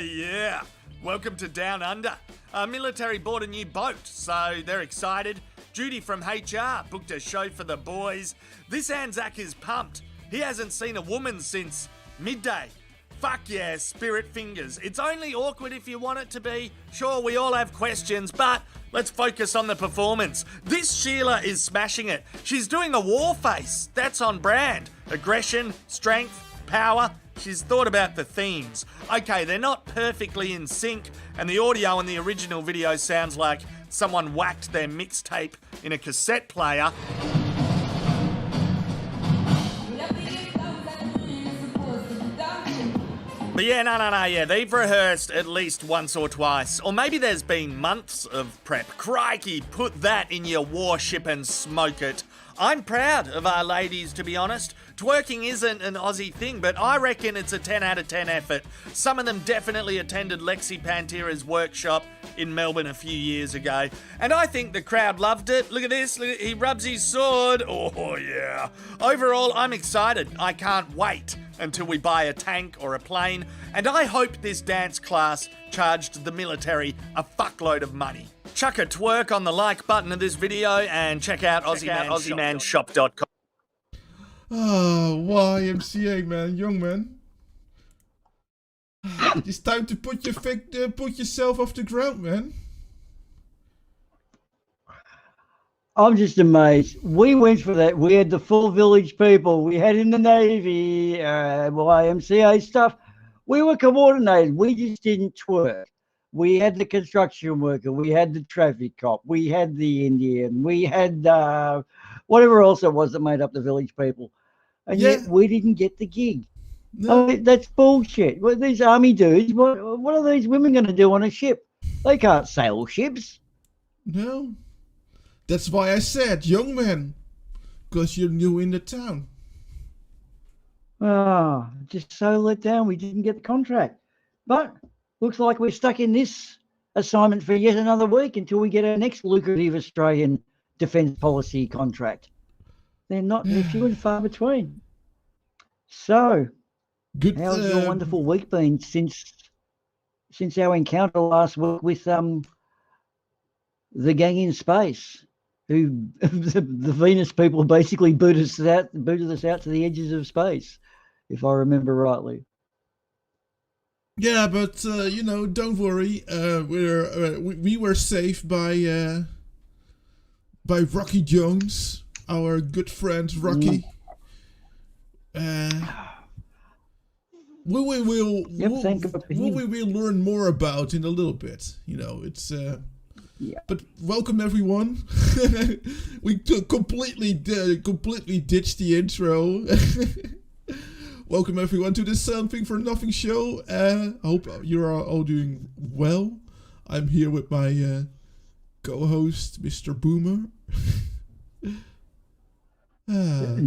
Yeah, welcome to Down Under. Our military bought a new boat, so they're excited. Judy from HR booked a show for the boys. This Anzac is pumped. He hasn't seen a woman since midday. Fuck yeah, spirit fingers. It's only awkward if you want it to be. Sure, we all have questions, but let's focus on the performance. This Sheila is smashing it. She's doing a war face. That's on brand. Aggression, strength, power. She's thought about the themes. Okay, they're not perfectly in sync, and the audio in the original video sounds like someone whacked their mixtape in a cassette player. But yeah, they've rehearsed at least once or twice. Or maybe there's been months of prep. Crikey, put that in your warship and smoke it. I'm proud of our ladies, to be honest. Twerking isn't an Aussie thing, but I reckon it's a 10 out of 10 effort. Some of them definitely attended Lexi Pantera's workshop in Melbourne a few years ago. And I think the crowd loved it. Look at this, he rubs his sword. Oh yeah. Overall, I'm excited. I can't wait until we buy a tank or a plane. And I hope this dance class charged the military a fuckload of money. Chuck a twerk on the like button of this video and check out AussieManShop.com. Oh, YMCA, man, young man. It's time to put yourself off the ground, man. I'm just amazed. We went for that. We had the full village people. We had in the Navy, YMCA stuff. We were coordinated. We just didn't twerk. We had the construction worker. We had the traffic cop. We had the Indian. We had whatever else it was that made up the village people. And yet we didn't get the gig. No. I mean, that's bullshit. Well, these army dudes, what are these women going to do on a ship? They can't sail ships. No. That's why I said, young man, because you're new in the town. Ah, just so let down. We didn't get the contract. But looks like we're stuck in this assignment for yet another week until we get our next lucrative Australian defence policy contract. They're few and far between. So, how's your wonderful week been since our encounter last week with the gang in space, who the Venus people basically booted us out to the edges of space, if I remember rightly. Yeah, but don't worry. We were saved by Rocky Jones, our good friend Rocky. We will learn more about in a little bit. It's but welcome everyone. We completely ditched the intro. Welcome everyone to this Something for Nothing show. I hope you're all doing well. I'm here with my co-host, Mr. Boomah.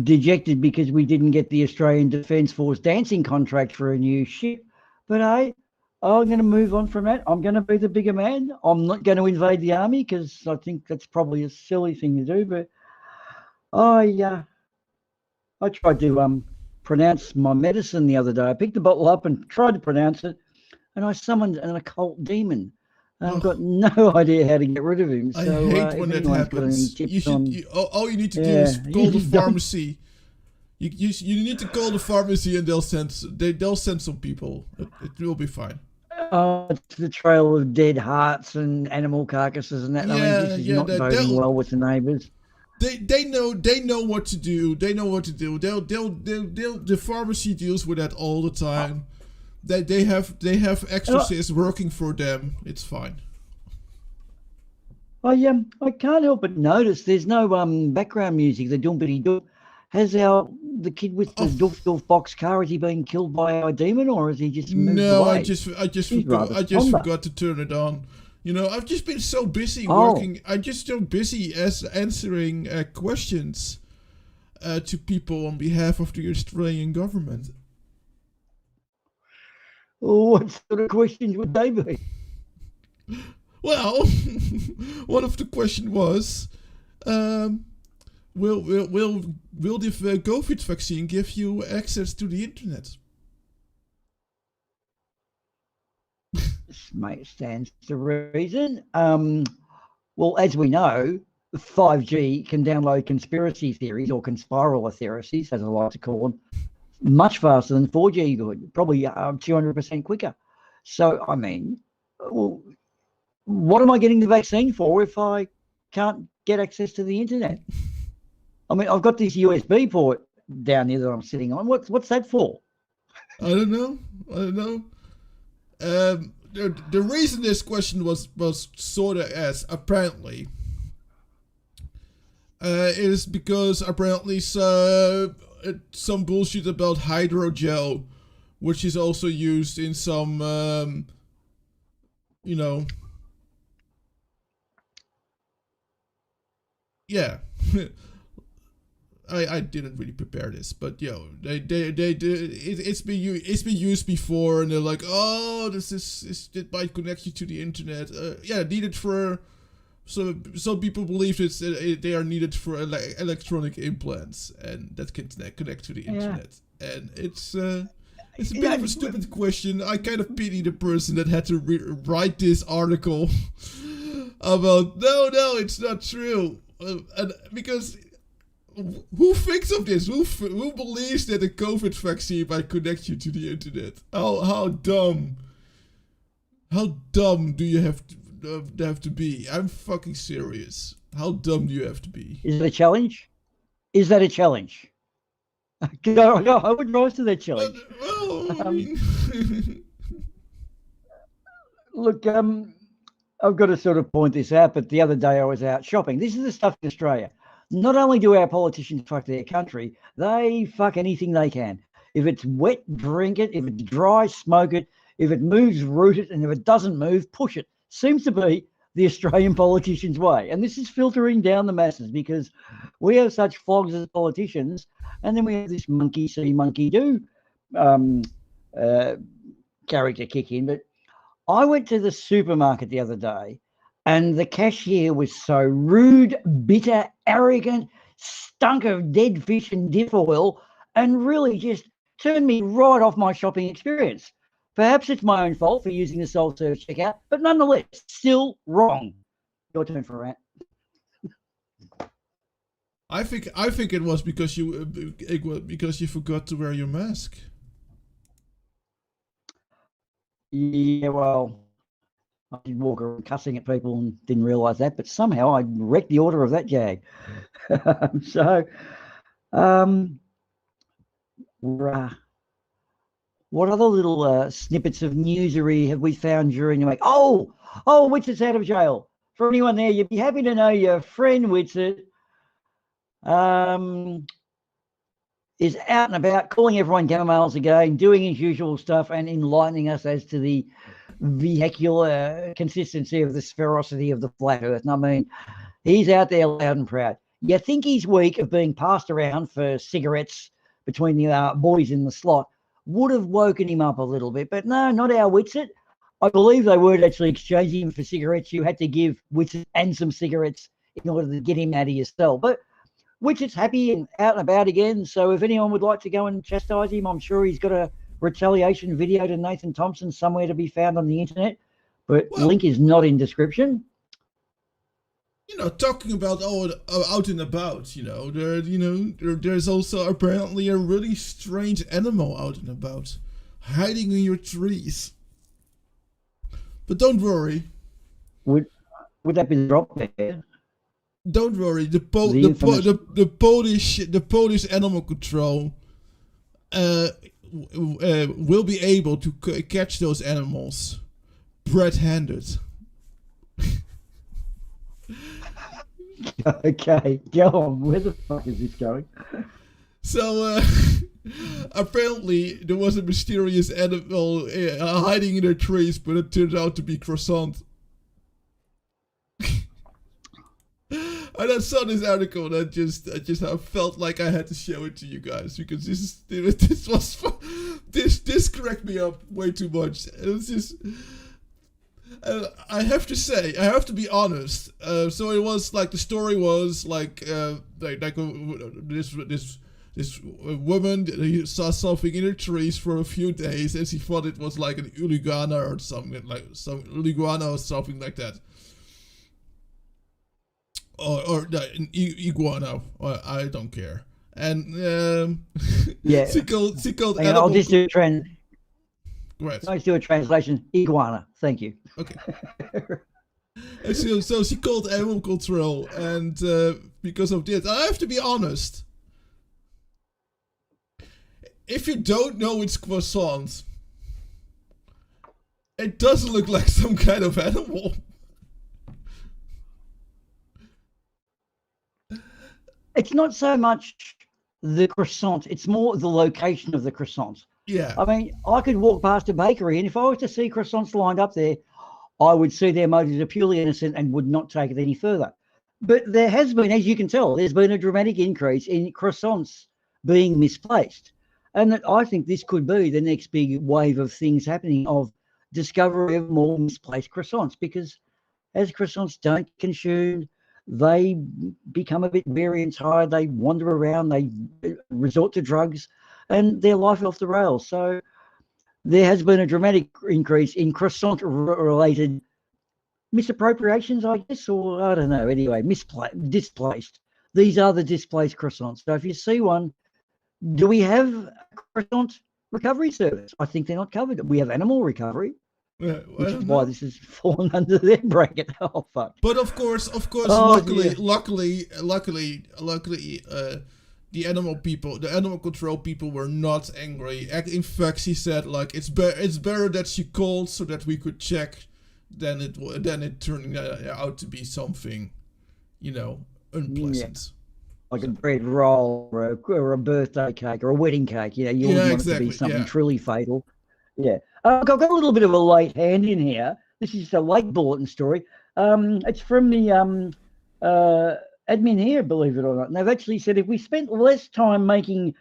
Dejected because we didn't get the Australian Defence Force dancing contract for a new ship. But I'm going to move on from that. I'm going to be the bigger man. I'm not going to invade the army because I think that's probably a silly thing to do. But I I tried to pronounce my medicine the other day. I picked the bottle up and tried to pronounce it, and I summoned an occult demon. I've got no idea how to get rid of him. I So, hate when that happens. All you need to do is call the pharmacy. You need to call the pharmacy, and they'll send some people. It will be fine. It's the trail of dead hearts and animal carcasses and that. Yeah, I mean, this is not boding well with the neighbours. They know what to do. They know what to do. The pharmacy deals with that all the time. They have exorcists working for them. It's fine. I can't help but notice there's no background music. The dumpity doop. Has the kid with the doof box car, has he been killed by our demon, or has he just moved away? I just forgot to turn it on. You know, I've just been so busy working. I'm just so busy as answering questions to people on behalf of the Australian government. What sort of questions would they be? Well, one of the questions was, will the COVID vaccine give you access to the internet? This stands to reason. Well, as we know, 5G can download conspiracy theories or conspiraler theories, as I like to call them, much faster than 4G could, probably 200% quicker. So, I mean, well, what am I getting the vaccine for if I can't get access to the internet? I mean, I've got this USB port down here that I'm sitting on. What's that for? I don't know. The reason this question was sort of asked, apparently, is because apparently some bullshit about hydrogel, which is also used in some, yeah. I didn't really prepare this, but it's been used before, and they're like, oh, it might connect you to the internet. Needed for some people believe they are needed for electronic implants, and that can connect to the internet. And it's a bit of a stupid question. I kind of pity the person that had to write this article about no, it's not true, and because. Who thinks of this? Who believes that a COVID vaccine might connect you to the internet? How dumb? How dumb do you have to be? I'm fucking serious. How dumb do you have to be? Is it a challenge? Is that a challenge? No, I would rise to that challenge. Look, I've got to sort of point this out, but the other day I was out shopping. This is the stuff in Australia. Not only do our politicians fuck their country, they fuck anything they can. If it's wet, drink it. If it's dry, smoke it. If it moves, root it. And if it doesn't move, push it. Seems to be the Australian politicians' way. And this is filtering down the masses because we have such flogs as politicians. And then we have this monkey see, monkey do character kick in. But I went to the supermarket the other day, and the cashier was so rude, bitter, arrogant, stunk of dead fish and diff oil, and really just turned me right off my shopping experience. Perhaps it's my own fault for using the self-serve checkout, but nonetheless, still wrong. Your turn for a rant. I think it was because you forgot to wear your mask. Yeah, well, I did walk around cussing at people and didn't realise that, but somehow I wrecked the order of that jag. What other little snippets of newsery have we found during the week? Oh, Witsett's out of jail. For anyone there, you'd be happy to know your friend Witsett is out and about, calling everyone gamma males again, doing his usual stuff and enlightening us as to the vehicular consistency of the sphericity of the flat earth. And I mean, he's out there loud and proud. You think he's weak of being passed around for cigarettes between the boys in the slot would have woken him up a little bit, but no, not our Witsett. I believe they weren't actually exchanging him for cigarettes. You had to give Witsett and some cigarettes in order to get him out of your cell. But Widget's happy and out and about again. So if anyone would like to go and chastise him, I'm sure he's got a retaliation video to Nathan Thompson somewhere to be found on the internet. But link is not in description. Talking about out and about, there's also apparently a really strange animal out and about, hiding in your trees. But don't worry. Would that be dropped there? Don't worry. The Polish animal control will be able to catch those animals red-handed. Okay, go on. Where the fuck is this going? So, apparently, there was a mysterious animal hiding in their trees, but it turned out to be croissant. And I saw this article, and I just felt like I had to show it to you guys, because this cracked me up way too much. It was just. I have to be honest. So it was like, the story was like this woman, he saw something in her trees for a few days, and she thought it was like an iguana or something like that, or an iguana. I don't care. And yeah, she called. I'll just do a trend. Right. Let's do a translation. Iguana. Thank you. Okay. And so she called animal control, and because of this, I have to be honest. If you don't know it's croissant, it doesn't look like some kind of animal. It's not so much the croissant, it's more the location of the croissant. Yeah. I mean, I could walk past a bakery, and if I was to see croissants lined up there, I would see their motives are purely innocent and would not take it any further. But there has been, as you can tell, there's been a dramatic increase in croissants being misplaced. And that I think this could be the next big wave of things happening, of discovery of more misplaced croissants, because as croissants don't consume, they become a bit weary and tired, they wander around, they resort to drugs, and their life off the rails. So there has been a dramatic increase in croissant-related misappropriations, I guess, or I don't know. Anyway, displaced. These are the displaced croissants. So if you see one, do we have a croissant recovery service? I think they're not covered. We have animal recovery, which is why this has fallen under their bracket. Oh fuck! But of course, luckily, the animal control people were not angry. In fact, she said like it's better that she called so that we could check than it turning out to be something, unpleasant. Yeah. Like a bread roll or a birthday cake or a wedding cake. You wouldn't want it to be something truly fatal. Yeah. I've got a little bit of a late hand in here. This is a late bulletin story. It's from the admin here, believe it or not. And they've actually said if we spent less time making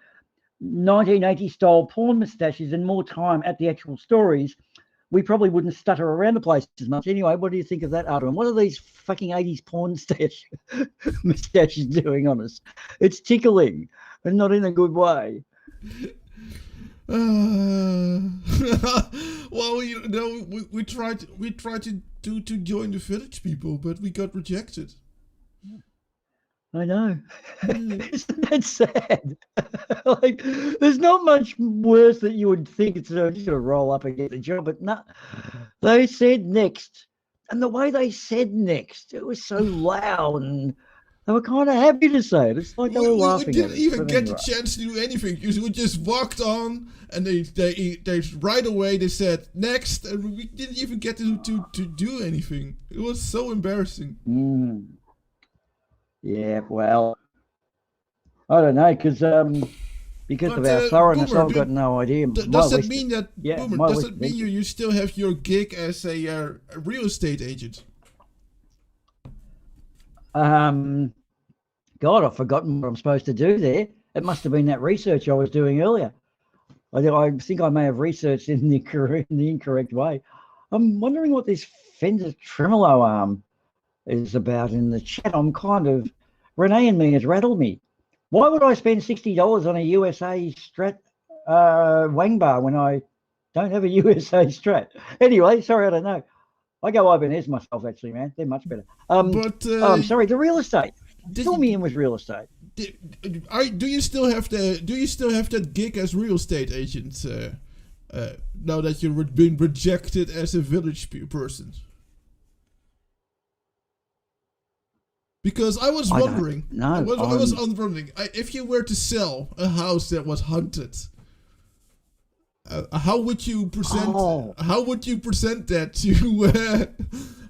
1980s style porn moustaches and more time at the actual stories, we probably wouldn't stutter around the place as much. Anyway, what do you think of that, Ardawen? What are these fucking 80s porn moustaches doing on us? It's tickling, and not in a good way. Well, we tried to join the village people, but we got rejected. I know. Isn't that sad? Like, there's not much worse that you would think. It's just going to roll up and get the job, but no. They said next, and the way they said next, it was so loud, and they were kind of happy to say it. It's like they were laughing. We didn't even get the chance to do anything. We just walked on, and they right away they said next, and we didn't even get to do anything. It was so embarrassing. Yeah, well, I don't know, because of our thoroughness, I've got no idea. Does that mean that? Yeah, Boomer, does that mean you still have your gig as a real estate agent? God, I've forgotten what I'm supposed to do there. It must have been that research I was doing earlier. I think I may have researched in the incorrect way. I'm wondering what this Fender tremolo arm is about in the chat. I'm kind of, Renee and me has rattled me. Why would I spend $60 on a USA Strat wang bar when I don't have a USA Strat? Anyway, sorry, I don't know. I go Ibanez myself, actually, man. They're much better. I'm sorry, the real estate. Fill me in with real estate. Do you still have that gig as real estate agent? Now that you've been rejected as a village person. Because I was wondering, I was wondering if you were to sell a house that was haunted. How would you present? How would you present that to?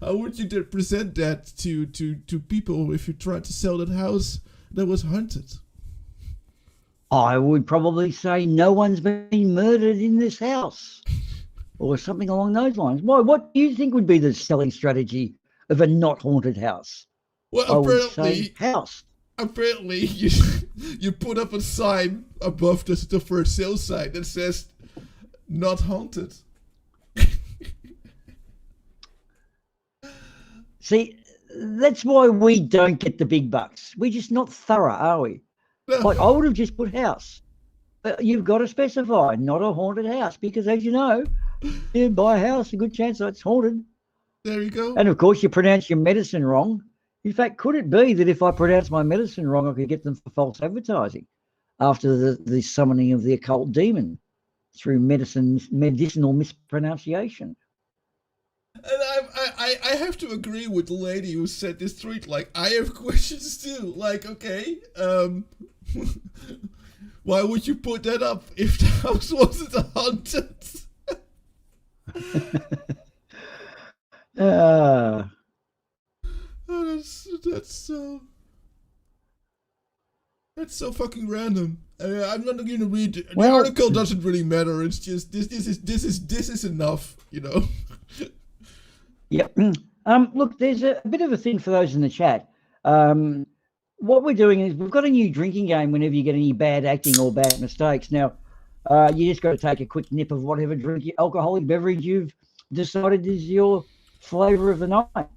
How would you present that to people if you tried to sell that house that was haunted? I would probably say no one's been murdered in this house, or something along those lines. Why? What do you think would be the selling strategy of a not haunted house? Well, apparently you put up a sign above the for sale sign that says "not haunted." See, that's why we don't get the big bucks. We're just not thorough, are we? No. Like, I would have just put house. But you've got to specify, not a haunted house, because as you know, you buy a house, a good chance that it's haunted. There you go. And of course, you pronounce your medicine wrong. In fact, could it be that if I pronounce my medicine wrong, I could get them for false advertising after the summoning of the occult demon through medicinal mispronunciation? And I have to agree with the lady who said this tweet. Like, I have questions too. Like, okay, why would you put that up if the house wasn't haunted? That's so fucking random. I'm not going to read. The article doesn't really matter. It's just this is enough, you know. Yep. Look, there's a bit of a thing for those in the chat. What we're doing is we've got a new drinking game whenever you get any bad acting or bad mistakes. Now, you just got to take a quick nip of whatever alcoholic beverage you've decided is your flavour of the night.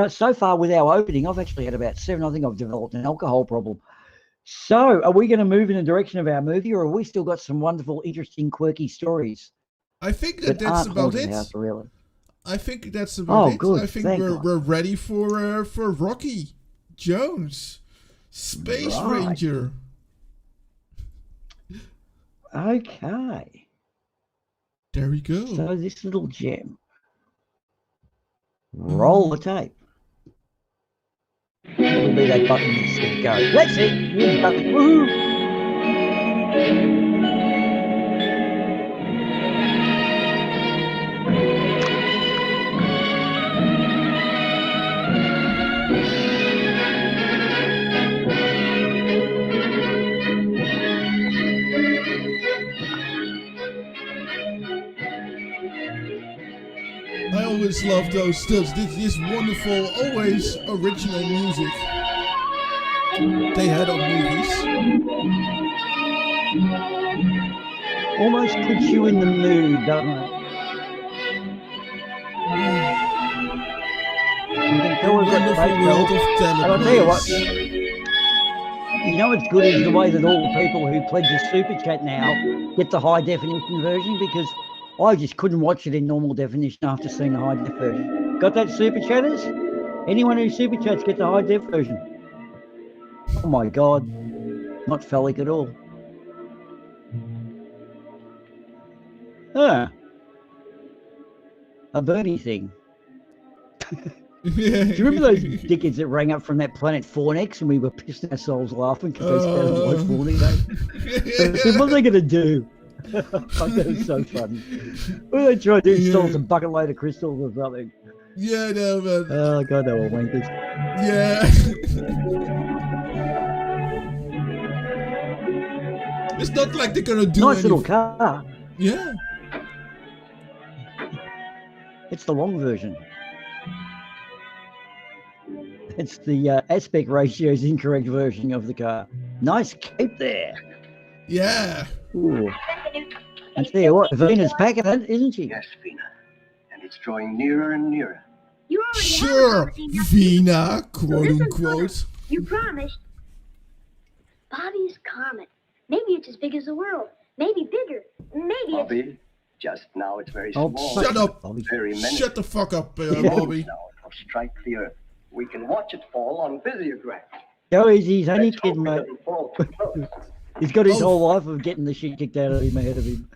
So far with our opening, I've actually had about 7. I think I've developed an alcohol problem. So are we going to move in the direction of our movie, or have we still got some wonderful, interesting, quirky stories? I think that's about it. Really. I think that's about it. Good. I think we're ready for Rocky Jones, Space Ranger. Okay. There we go. So this little gem. Roll the tape. It'll be that button that says go. Let's see. Woohoo! I always love those this wonderful, always original music they had on movies. Almost puts you in the mood, doesn't it? You can tell we've got the world of and I'll tell you what, you know what's good is the way that all the people who pledge a super chat now get the high definition version, because I just couldn't watch it in normal definition after seeing the high def version. Got that, super chatters? Anyone who super chats get the high def version. Oh my God, not phallic at all. A Bernie thing. Do you remember those dickheads that rang up from that planet Fornex and we were pissing ourselves laughing because they started watch Warning Day? What are they going to do? Fuck, that was so funny. What are they trying to do? Install some bucket load of crystals or something? Yeah, no, man. Oh, God, they were wankers. Yeah. It's not like they're going to do nice little car. Yeah. It's the long version. It's the aspect ratio's incorrect version of the car. Nice cape there. Yeah. Ooh. And tell you what, Vena's packing it, isn't she? Yes, Vena. And it's drawing nearer and nearer. You already sure, have Vena, quote unquote. You promised. Bobby's comet. Maybe it's as big as the world. Maybe bigger. Maybe Bobby, just now it's very small. Shut up. Very menacing. Shut the fuck up, Bobby. Now it will strike the earth. We can watch it fall on Visiograph. Go easy, he's only Let's hope kidding, it mate. doesn't fall too close. He's got his whole life of getting the shit kicked out of him ahead of him.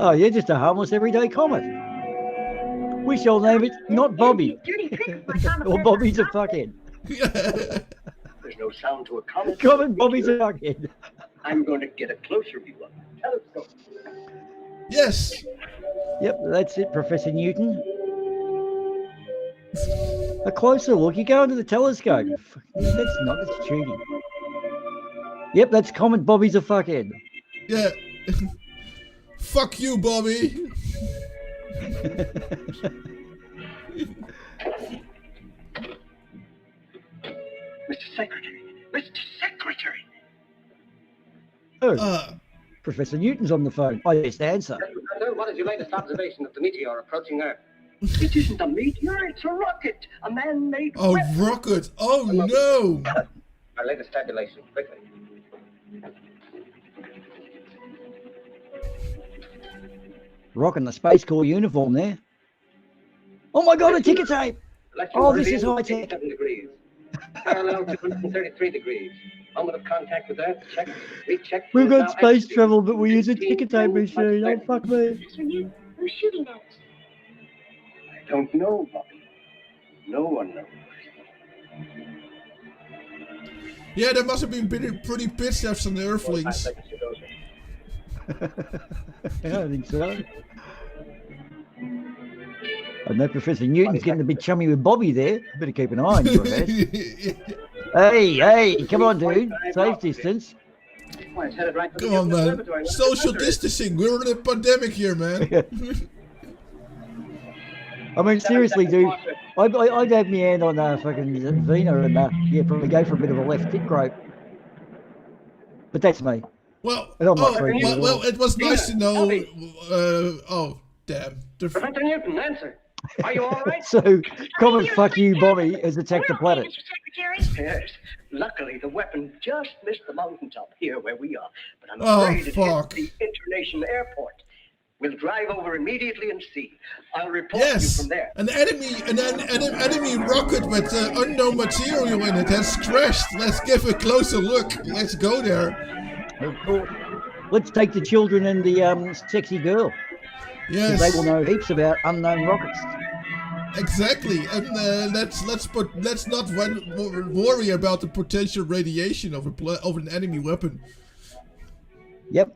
Oh, you're just a harmless everyday comet. We shall name it not Bobby. Or Bobby's a fuckhead. There's no sound to a comet. Comet Bobby's a fuckhead. I'm going to get a closer view of the telescope. Yes. Yep, that's it, Professor Newton. A closer look. You go into the telescope. That's not, that's cheating. Yep, that's Comet Bobby's a fuckhead. Yeah. Fuck you, Bobby. Mr. Secretary. Mr. Secretary. Oh, Professor Newton's on the phone. I just answer. Sir, what is your latest observation of the meteor approaching Earth? It isn't a meteor, it's a rocket. A man-made Oh, weapon. rocket. Oh, no. Our latest tabulation, quickly. Rocking the Space Corps uniform there. Oh my God, a ticker tape. Oh, this is high tech. 7 degrees. Parallel to 133 degrees. Moment of contact with Earth. Check. Recheck. We've got space travel, but we use a ticker tape machine. Oh, fuck me. Professor Newton, who's shooting at us? I don't know, Bobby. No one knows. Yeah, there must have been pretty pissed off some Earthlings. I don't think so. I know Professor Newton's getting a bit chummy with Bobby there. Better keep an eye on your ass. Hey, come on, dude. Safe distance. Come on, man. Social distancing. We're in a pandemic here, man. I mean, seriously, dude. I'd have my hand on fucking Vina and probably go for a bit of a left kick rope. But that's me. Well, And I'm not freaking out. well, it was nice to know. Oh, damn. Professor Newton, answer. Are you all right? So, common fuck you, Bobby, has attacked the planet. Mr. Secretary. Yes. Luckily, the weapon just missed the mountaintop here where we are. But I'm Oh, afraid it fuck. hit the international airport. We'll drive over immediately and see. I'll report you Yes, from there. an enemy rocket with unknown material in it has crashed. Let's give a closer look. Let's go there. Let's take the children and the sexy girl. Yes, They will know heaps about unknown rockets. exactly. And let's not worry about the potential radiation of an enemy weapon. Yep.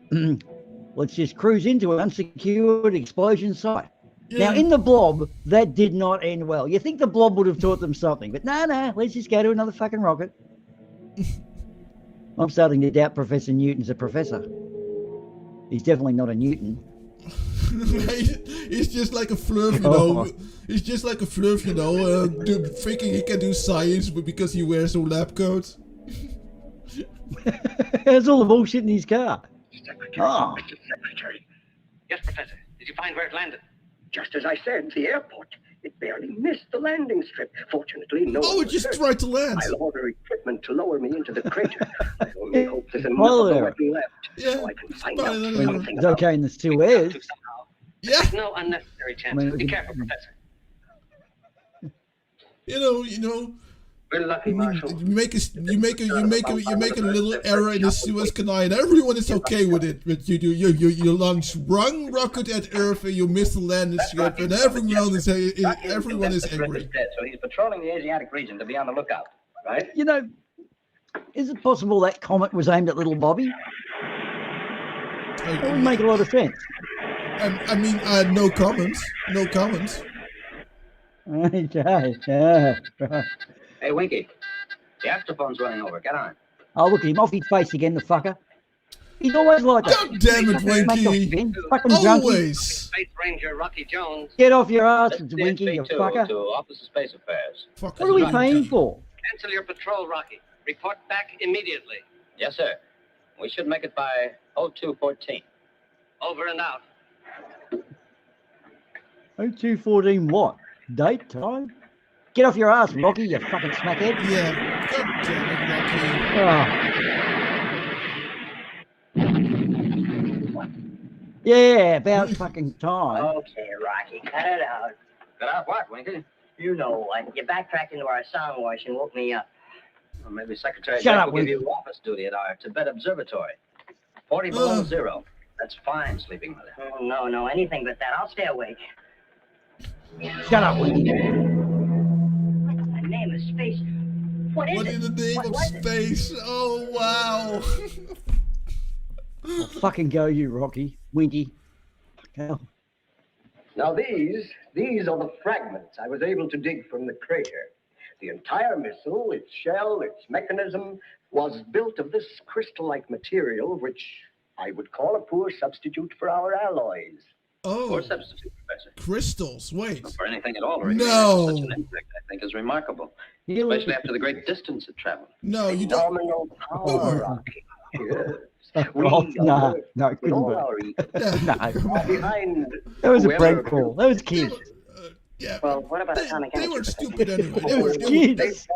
Let's just cruise into an unsecured explosion site. Yeah. Now, in the Blob, that did not end well. You think the Blob would have taught them something, but no, let's just go to another fucking rocket. I'm starting to doubt Professor Newton's a professor. He's definitely not a Newton. He's just like a flurf, you know. He's just like a flurf, you know, thinking he can do science because he wears a lab coat. There's all the bullshit in his car. Secretary, Oh. Mr. Secretary. Yes, Professor. Did you find where it landed? Just as I said, the airport. It barely missed the landing strip. Fortunately, no Oh, one it just was hurt. tried to land. I'll order equipment to lower me into the crater. I only hope there's enough Hello of the there. weapon left Yeah, so I can find fine, out I I don't mean, something it's about okay in the still airs. Somehow. Yeah, There's no unnecessary chances. I mean, Be careful, Professor. you know. We're lucky, You Marshal. make a little error in the Suez Canal, and everyone is okay with it. But you launch one rocket at Earth, and you miss the landing strip, and everyone is angry. So he's patrolling the Asiatic region to be on the lookout, right? You know, is it possible that comet was aimed at little Bobby? That would make a lot of sense. I mean, no comments. No comments. Okay. Hey, Winky. The astrophone's running over. Get on. Oh, look at him off his face again, the fucker. He's always like that. God damn it, Winky. Fucking junkie. Always. Space Ranger Rocky Jones. Get off your ass, Winky, you fucker. To Office of Space Affairs. Fuck What are we you. paying for? Cancel your patrol, Rocky. Report back immediately. Yes, sir. We should make it by 0214. Over and out. 0214 what? Date, time? Get off your ass, Rocky, you fucking smackhead. Yeah. God damn it, Rocky. Yeah, about fucking time. Okay, Rocky, cut it out. Cut out what, Winky? You know what? You backtracked into our song wash and woke me up. Well, maybe Secretary Shut Jack up, will give Winky. you office duty at our Tibet Observatory. 40 below zero. That's fine, sleeping mother. Oh, no, anything but that. I'll stay awake. Shut up, Winky. What's the name of space? What is What it? in the name What of was it? space? Oh, wow. I'll fucking go, you Rocky. Winky. Hell. Now these are the fragments I was able to dig from the crater. The entire missile, its shell, its mechanism, was built of this crystal-like material, which I would call a poor substitute for our alloys. Oh, Poor substitute, Professor. crystals. Wait. For anything at all to react No. to such an impact, I think, is remarkable. You look- Especially after the great distance it traveled. No, you don't. Phenomenal power, Rocky. Yes. Oh, no, no, it with couldn't all be. our ego, No, are behind that was a whoever prank call. That was They kids. were, yeah. Well, what about They, atomic they energy? were Professor? stupid anyway. Kids.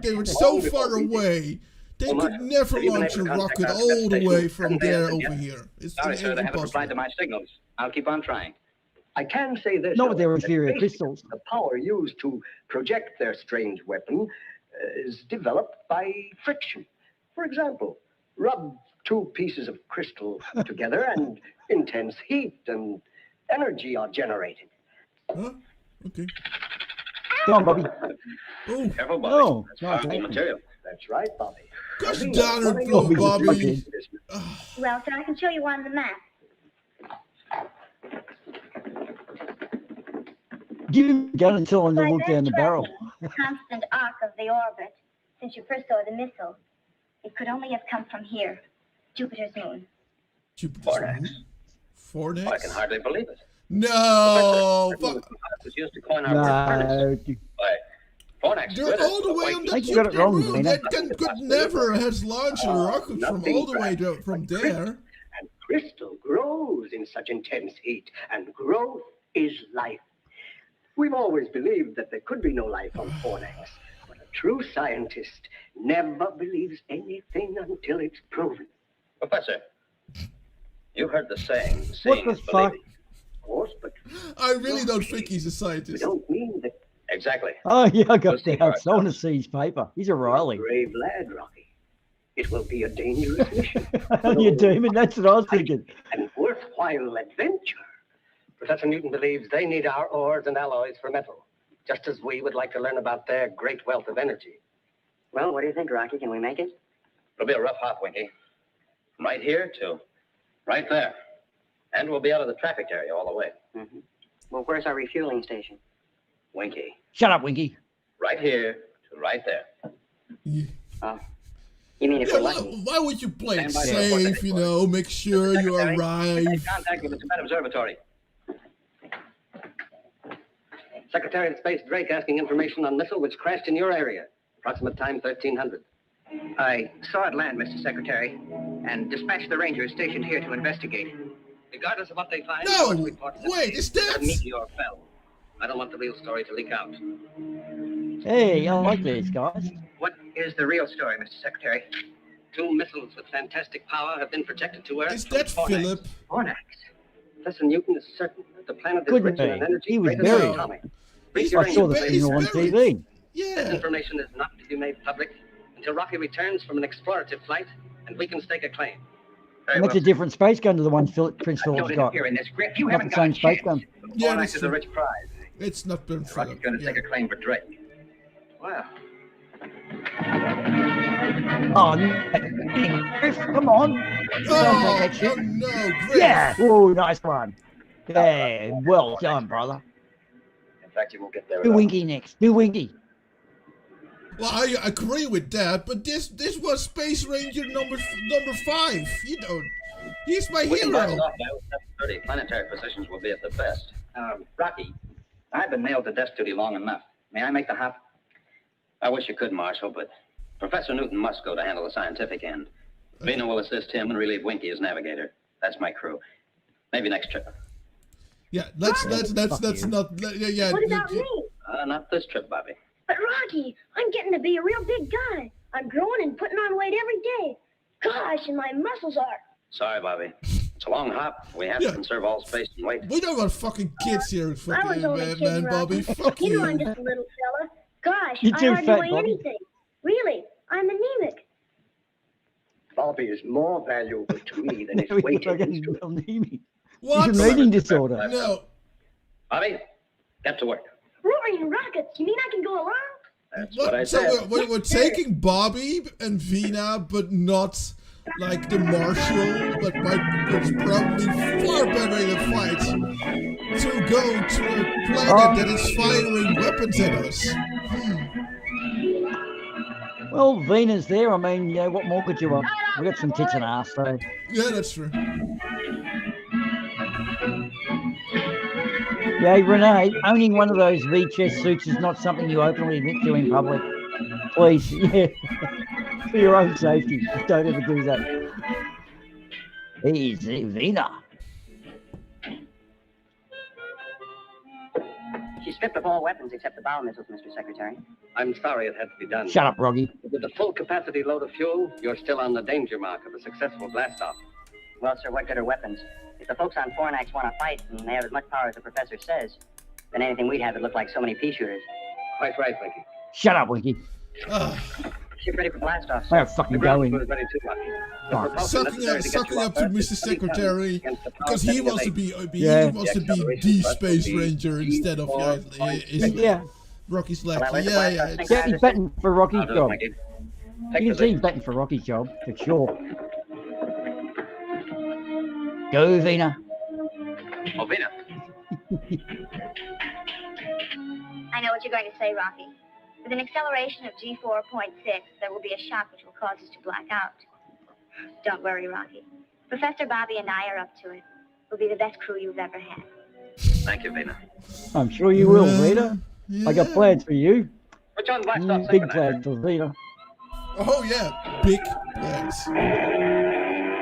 They were so far away. They could never launch a rocket all the way from there over here. It's Sorry, sir, they haven't replied to impossible. my signals. I'll keep on trying. I can say this. Not with their however, that inferior basically crystals. The power used to project their strange weapon is developed by friction. For example, rub two pieces of crystal together and intense heat and energy are generated. Huh? Okay. Come on, Bobby. Oh, Careful, Bobby. No, That's no, powerful thank you. material. That's right, Bobby. gosh Bobby, darn what it, I Bobby. know Bobby. is this. Well, sir, I can show you on the map. Give him a gun and tell him to By look that down the barrel. constant arc of the orbit, since you first saw the missile, it could only have come from here, Jupiter's moon. Jupiter's Fornax. moon? Fornax? Well, I can hardly believe it. No! It was used to coin our word furnace. No. Why, Fornax They're good all as the a way white on heat. the I think you got it Jupiter wrong, moon. Lena. That could never has launched a rocket from nothing all the way precious from but there. And crystal grows in such intense heat, and growth is life. We've always believed that there could be no life on Fornax, but a true scientist never believes anything until it's proven. Professor, you heard the saying, What seeing the is fuck? believing. Of course, but I really don't think he's a we scientist. don't mean that. Exactly. Oh, yeah, I got Listen that. first. I want to see his paper. He's a Riley. Brave lad, Rocky. It will be a dangerous mission. You demon, that's what I was thinking. An worthwhile adventure. Professor Newton believes they need our ores and alloys for metal, just as we would like to learn about their great wealth of energy. Well, what do you think, Rocky? Can we make it? It'll be a rough hop, Winky. From right here to right there. And we'll be out of the traffic area all the way. Mm-hmm. Well, where's our refueling station? Winky. Shut up, Winky. Right here to right there. Yeah. You mean if Yeah, we're why, lucky? why would you play it Stand by the airport safe, you know, make sure you Secretary, arrive? Make contact with the Tibet Observatory. Secretary of Space Drake asking information on missile which crashed in your area. Approximate time 1300. I saw it land, Mr. Secretary, and dispatched the Rangers stationed here to investigate. Regardless of what they find, No! report report to the Wait, is that? A meteor fell. I don't want the real story to leak out. Hey, I like these guys. What is the real story, Mr. Secretary? 2 missiles with fantastic power have been projected to Earth. Is from that Fornax. Philip? Fornax. Professor Newton is certain that the planet is Couldn't rich in be. an energy He was greater than buried. atomic. He's- I saw the he's signal on buried. TV. This Yeah. information is not to be made public until Rocky returns from an explorative flight and we can stake a claim. Very And that's well. a different space gun to the one Prince Don't Philip's got. interfere in this grip. You Not haven't the got same a space chance. gun. Yeah, Fornax that's is a true. rich prize. It's not been Rocky's Philip. going to Yeah. stake a claim for Drake. Well, Oh, no. Griff, come on. Don't take that Oh, shit. oh no, Griff. Yeah. Oh, nice one. Yeah, well done, brother. in fact, you won't get there Do without Winky next. Do Winky. Well, I agree with that, but this was Space Ranger number 5. You know, he's my We can blast hero. off by 7:30. Planetary positions will be at the best. Rocky, I've been nailed to desk duty long enough. May I make the hop? I wish you could, Marshal, but Professor Newton must go to handle the scientific end. Vina will assist him and relieve Winky as navigator. That's my crew. Maybe next trip. Yeah, let's Fuck you. not. Yeah. What about me? Not this trip, Bobby. But Rocky, I'm getting to be a real big guy. I'm growing and putting on weight every day. Gosh, and my muscles are. Sorry, Bobby. It's a long hop. We have to conserve all space and weight. We don't want fucking kids here, I was fucking only man, kidding, Bobby. Rocky. Fuck You know I'm you. just a little fella. Gosh, You're I too hardly fat, weigh Bobby. anything. Really, I'm anemic. Bobby is more valuable to me than his He's weight fucking is to him. anemic. What? He's an eating disorder. No. Bobby, get to work. Roaring rockets, you mean I can go along? That's what I So said. we're taking Bobby and Vina, but not like the Marshal, but it's probably far better in a fight to go to a planet that is firing weapons at us. Well, Venus there. I mean, you know, what more could you want? We got some tits and ass, so. Yeah, that's true. Yeah, Renee, owning one of those V-chest suits is not something you openly admit to in public. Please, yeah. For your own safety, don't ever do that. Easy, Vina. She stripped of all weapons except the bow missiles, Mr. Secretary. I'm sorry it had to be done. Shut up, Rocky. With the full capacity load of fuel, you're still on the danger mark of a successful blast-off. Well, sir, what good are weapons? If the folks on Fornax want to fight and they have as much power as the professor says, then anything we'd have would look like so many pea shooters. Quite right, Winky. Shut up, Winky. Ship ready for blast-off, I sir. have fucking The ground going. crew is ready too, Rocky. The Oh. propulsion necessary to get Sucking you up off to Earth Mr. is to be done Secretary against the power because he setting wants of to eight. be Yeah. he wants to be the Space Ranger instead of Yeah. Rocky's like Well, I yeah. think Yeah, he's betting for Rocky's I'll do it, job. Mikey. You Take can the see he's lead. betting for Rocky's job, for sure. Go, Vina. Oh, Vina. I know what you're going to say, Rocky. With an acceleration of G4.6, there will be a shock which will cause us to black out. Don't worry, Rocky. Professor Bobby and I are up to it. We'll be the best crew you've ever had. Thank you, Vina. I'm sure you will, Vina. I got plans for you. Put you on blast-off Big synchronizers. plans for Vina. Oh yeah, big plans.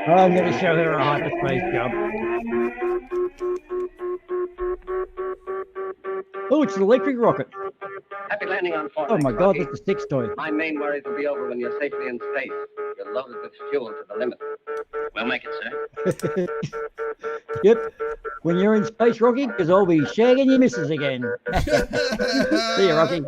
I'm going to show her a hyperspace job. Oh, it's an electric rocket. Happy landing on Fornax, Oh my God, Rocky. that's a sex toy. My main worries will be over when you're safely in space. You're loaded with fuel to the limit. We'll make it, sir. Yep. When you're in space, Rocky, because I'll be shagging your missus again. See you, Rocky.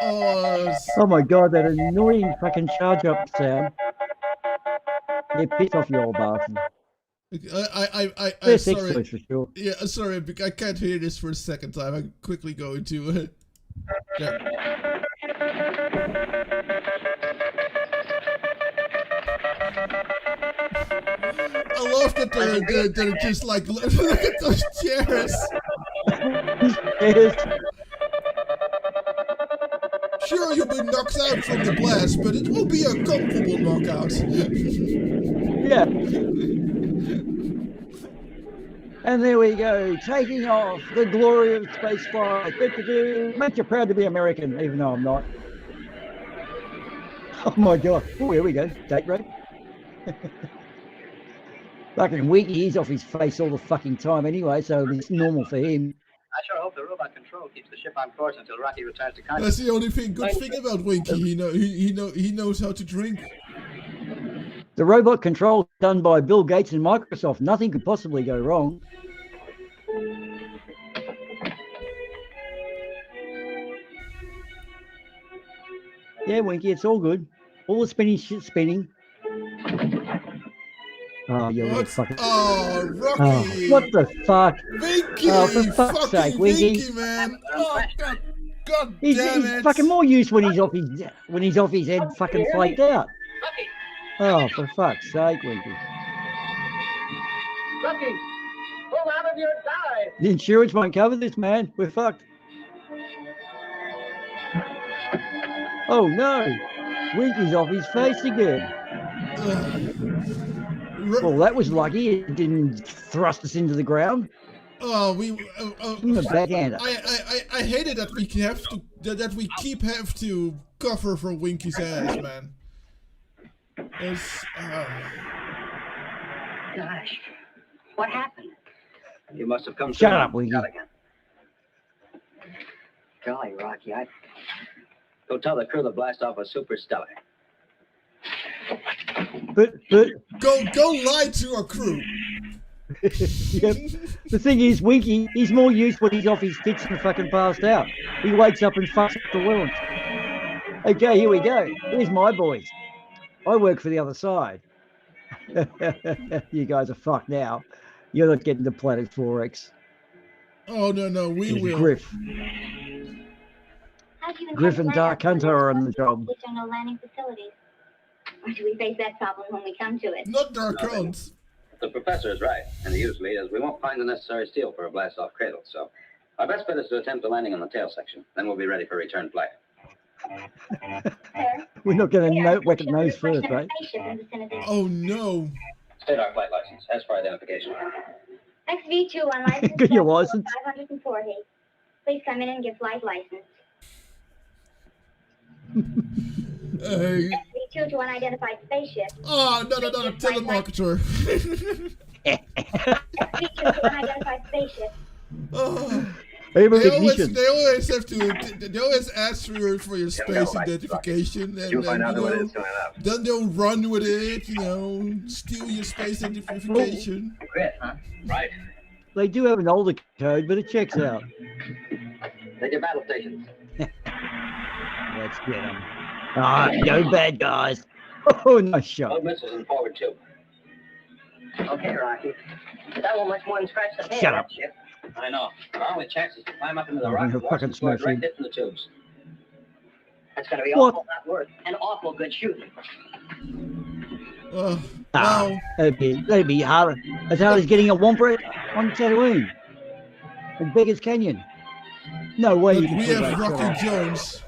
Oh my God, that annoying fucking charge up sound. Yeah, piss off you old bastard. I'm They're sex sorry. toys for sure. Yeah, sorry, I can't hear this for a second time. I'm quickly going to. Yeah. I love that they're just like look at those chairs. Yes. Sure, you'll be knocked out from the blast, but it will be a comfortable knockout. Yeah. And there we go, taking off the glory of space flight. Makes you proud to be American, even though I'm not. Oh my God. Oh, here we go. Date rape. Fucking Wiki, he's off his face all the fucking time anyway, so it's normal for him. I sure hope the robot control keeps the ship on course until Rocky returns to consciousness. That's the only good thing about Winky. He knows how to drink. The robot control done by Bill Gates and Microsoft. Nothing could possibly go wrong. Yeah, Winky, it's all good. All the spinning shit's spinning. Oh, you little fucking... Oh, Rocky! Oh, what the fuck? Winky! Oh, for fuck's sake, Winky. Winky, man! Oh, God He's damn it! fucking more use when he's off his head fucking flaked out. Oh, for fuck's sake, Winky. Rocky, pull out of your dive. The insurance won't cover this, man. We're fucked. Oh no! Winky's off his face again. Well, that was lucky. It didn't thrust us into the ground. Oh, The backhander. I hate it that we have to that we have to cover for Winky's ass, man. Gosh, what happened? You must have come Shut up, Winky. again. Golly, Rocky, go tell the crew to blast off a super stellar. But Go lie to our crew. yep. The thing is, Winky, he's more used when he's off his tits and fucking passed out. He wakes up and fucks up the world. Okay, here we go. Here's my boys. I work for the other side. You guys are fucked now. You're not getting to Planet 4X. Oh, no, we It's will. Griff. How do you Griff and intend to Dark land Hunter are on the job. Which are no landing facilities? Or do we face that problem when we come to it? Not Dark Hunt. The professor is right, and he usually is. We won't find the necessary steel for a blast-off cradle, so our best bet is to attempt a landing on the tail section. Then we'll be ready for return flight. We're not going to whack at nose first, right? Oh, no. State our flight license. As for identification. XV2 on license. Get your license. 540. Please come in and give flight license. XV2 to unidentified spaceship. Oh, no, telemarketer. XV2 to unidentified spaceship. Oh. They always ask for your space identification, and then they'll run with it, steal your space identification. Great, huh? Right. They do have an older code, but it checks out. Take your battle stations. Let's get them. No bad guys. Oh, nice shot. Both missiles in forward tube. Okay, Rocky. That won't much more than scratch the tail Shut of up. that ship. I know. Our only chance is to climb up into the Oh, rocket you're watch fucking and score it right smashing. deep in the tubes. That's going to be What? awful hot work and awful good shooting. Oh, Ah, that'd be hard. As hard as getting a Womper on Tatooine. In Beggar's Canyon. No way you but can we pull have that shot Rocky off. Jones.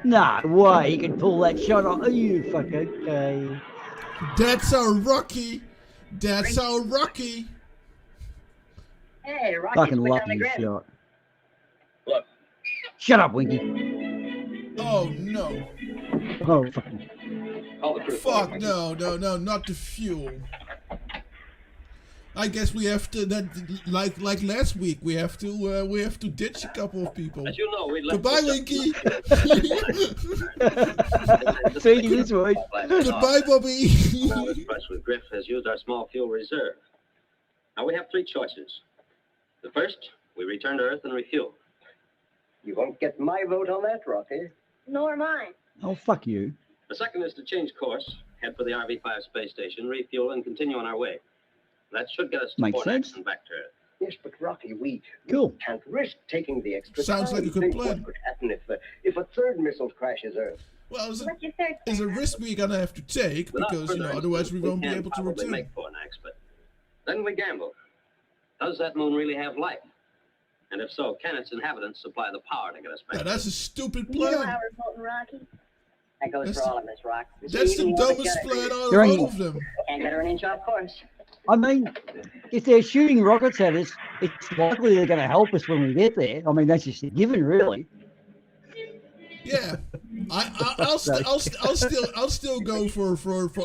No way you can pull that shot off. Are you fucking okay? That's our Rocky. That's our Rocky. Hey, Rocky, Fucking switch on the lucky grid. shot. Look. Shut up, Winky. Oh, no. Oh, fucking. Call the crew. Fuck, forward. no, not the fuel. I guess we have to, like last week, we have to ditch a couple of people. As you know, we left. Goodbye, Winky. See you this way. Goodbye, Bobby. Now, this brush with Griff has used our small fuel reserve. Now we have three choices. The first, we return to Earth and refuel. You won't get my vote on that, Rocky. Nor mine. Oh, fuck you. The second is to change course, head for the RV-5 space station, refuel, and continue on our way. That should get us to Makes Fornax sense. and back to Earth. Yes, but Rocky, we Cool. can't risk taking the extra Sounds time. like a good Think plan. What could happen if a third missile crashes Earth? Well, What's your third it's a plan? risk we're gonna have to take Without because further otherwise we ado, won't be can able to probably return. make Fornax, but then we gamble. Does that moon really have life? And if so, can its inhabitants supply the power to get us back? Now, that's a stupid You know plan. how we're voting, Rocky. That goes That's for all of us, Rock. That's the dumbest plan out There of ain't- all of them. Can't get her an inch off course. I mean, if they're shooting rockets at us, it's likely they're going to help us when we get there. I mean, that's just a given, really. Yeah, I'll still go for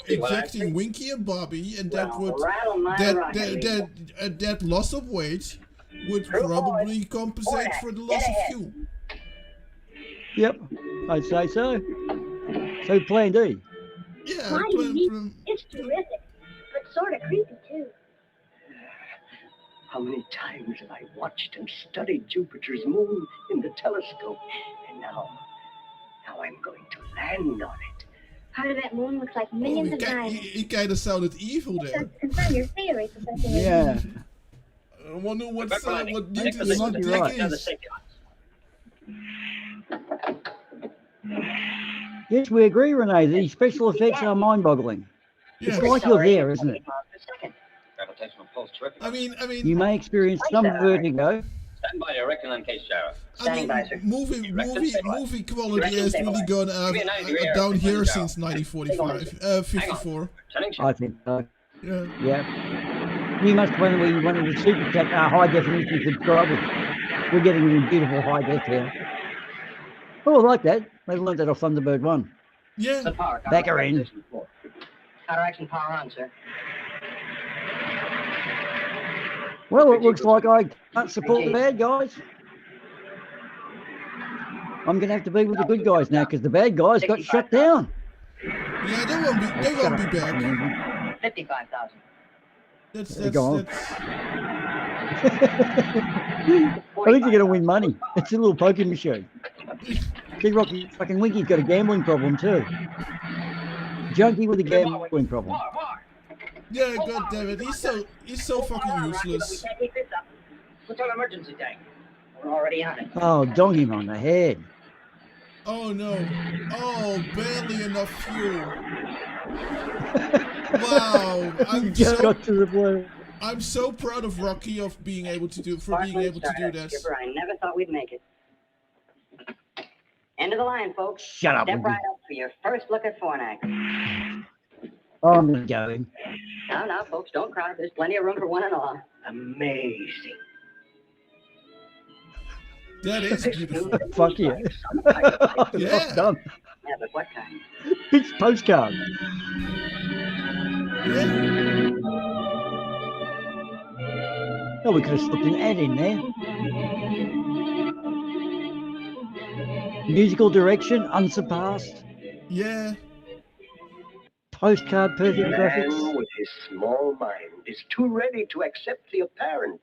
ejecting Winky and Bobby, and that would Rattle my rocket. that loss of weight would probably compensate for the loss of fuel. Yep, I'd say so. So plan D. Yeah, Why plan- you plan- It's terrific, but sort of creepy, too. How many times have I watched and studied Jupiter's moon in the telescope? And now I'm going to land on it. Part of that moon looks like oh, millions of diamonds. he kind of sounded evil there. Confirm your theory, Professor. Yeah. I wonder what Take Newton's position. dick Right. is. Yes, we agree, Renee. The special effects are mind-boggling. Yeah. It's like you're there, isn't it? Gravitational pulse, terrific. I mean, You may experience some vertigo. Stand by, your reckoning on case, Sheriff. Standing by, sir. movie quality has really gone down here since 54. Turning I think so. Yeah. Yeah. You must when we wanted to super cat high definition subscribers. We're getting in beautiful high def here. Oh, I like that. They learned that off Thunderbird 1. Yeah. The power. Back her in. Counteraction power on, sir. Well, it looks like I can't support the bad guys. I'm going to have to be with the good guys now because the bad guys got shut down. Yeah, they won't be back. 55,000. That's I think you're going to win money. It's a little poker machine. See, Rocky, fucking Winky's got a gambling problem too. Junkie with a gambling problem. Yeah, god damn it. He's so fucking useless. What's our emergency tank? We're already on it. Oh, dong him on the head. Oh no. Oh, barely enough fuel. Wow. I'm so proud of Rocky of being able to do that. Skipper, I never thought we'd make it. End of the line, folks. Shut up. Step right up for your first look at Fornax. Oh, I'm going. No, folks, don't cry. There's plenty of room for one and all. Amazing. That is beautiful. Fuck yeah. Yeah. Done. Yeah, but what kind? It's postcard. Yeah. Oh, we could have slipped an ad in there. Musical direction, unsurpassed. Yeah. Postcard, perfect graphics. Man with his small mind is too ready to accept the apparent.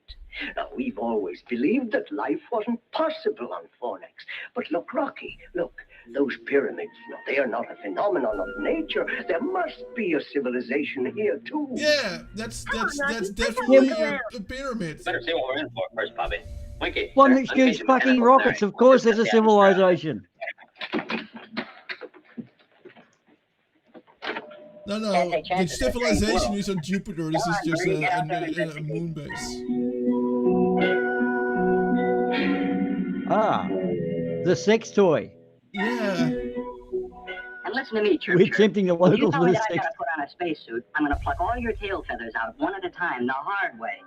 Now, we've always believed that life wasn't possible on Fornax. But look, Rocky, look, those pyramids, no, they are not a phenomenon of nature. There must be a civilization here, too. Yeah, that's definitely a pyramid. Better see what we're in for first, Bobby. Winky. One that shoots fucking rockets, of course there's a civilization. No, the civilization is on Jupiter. This is just a moon base. Ah, the sex toy. Yeah. And listen to me, Church. We're tempting the locals You tell with me a that I sex gotta put on a spacesuit, I'm gonna pluck all your tail feathers out one at a time, the hard way.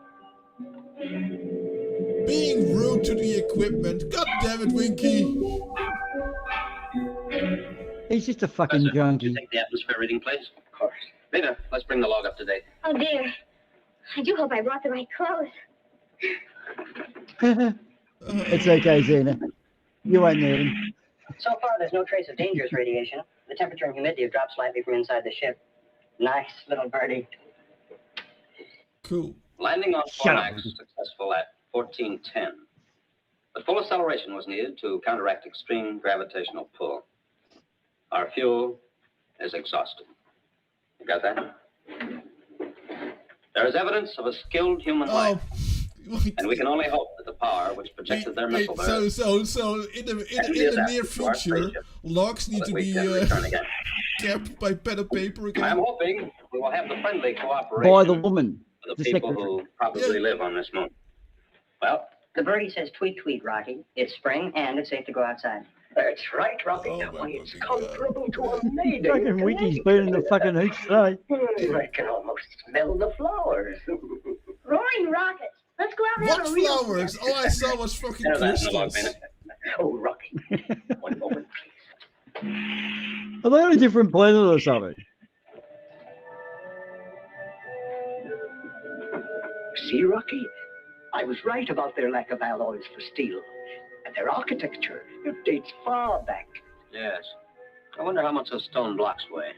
Being rude to the equipment. God damn it, Winky. He's just a fucking Would you junkie. take the atmosphere reading, please? Of course. Rita, let's bring the log up to date. Oh, dear. I do hope I brought the right clothes. It's okay, Zena. You won't need him. So far, there's no trace of dangerous radiation. The temperature and humidity have dropped slightly from inside the ship. Nice little birdie. Cool. Landing on Shut up. Fornax successful at 1410. But full acceleration was needed to counteract extreme gravitational pull. Our fuel is exhausted. You got that? There is evidence of a skilled human life, and we can only hope that the power which projected their missile there. So in the near future, logs need to be kept by pen and paper again. I'm hoping we will have the friendly cooperation By the woman. of the the people secretary. who probably live on this moon. Well, The birdie says tweet, tweet, Rocky. It's spring, and it's safe to go outside. That's right, Rocky. Oh, Now, my it's fucking comparable to a Mayday. Fucking Winky's been in the fucking heat today. I can almost smell the flowers. Roaring rockets. Let's go out and have What a real... flowers? All I saw was fucking there's that in the log, crystals. Menace. Oh, Rocky. One moment, please. Are they on a different planet or something? See, Rocky? I was right about their lack of alloys for steel. And their architecture, it dates far back. Yes. I wonder how much those stone blocks weigh.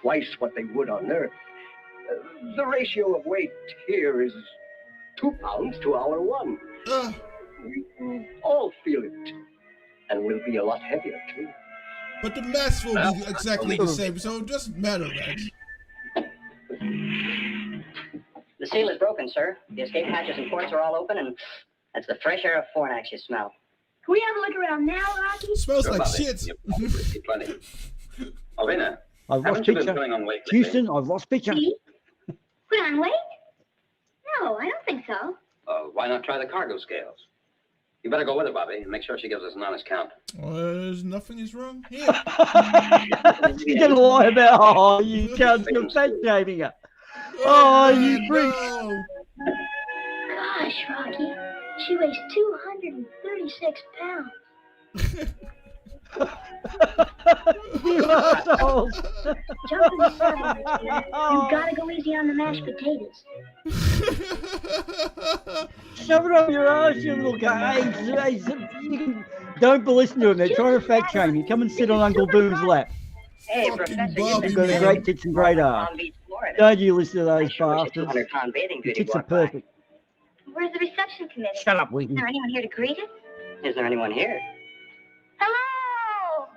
Twice what they would on Earth. The ratio of weight here is 2 pounds to our 1. We all feel it. And we'll be a lot heavier, too. But the mass will be exactly the same, so it doesn't matter, right? The seal is broken, sir. The escape hatches and ports are all open, and that's the fresh air of Fornax you smell. Can we have a look around now, Rocky? Smells Sure, like Bobby. shit. You've probably seen plenty. Oh, Rena, I've lost haven't you been picture. putting on weight lately? Houston, I've lost picture. Me? Put on weight? No, I don't think so. Why not try the cargo scales? You better go with her, Bobby, and make sure she gives us an honest count. Nothing is wrong here. You're gonna lie about, oh, you can't, you're fat shaming her. Oh, you freak. No. Gosh, Rocky. She weighs 236 pounds. You assholes! Jump in the saddle, Richard. You gotta go easy on the mashed potatoes. Shove it up your ass, you little guy. Don't listen to him. They're trying to fat shame you. Come and sit on Uncle Boom's lap. Hey, Fucking Professor, Bobby, You've got a man. great tits and great ass. Palm Beach, Florida. Don't you listen to I those sure wish a bastards. 200-pound bathing Your beauty tits are walked by. perfect. Where's the reception committee? Shut up, Is Winky. there anyone here to greet us? Is there anyone here? Hello!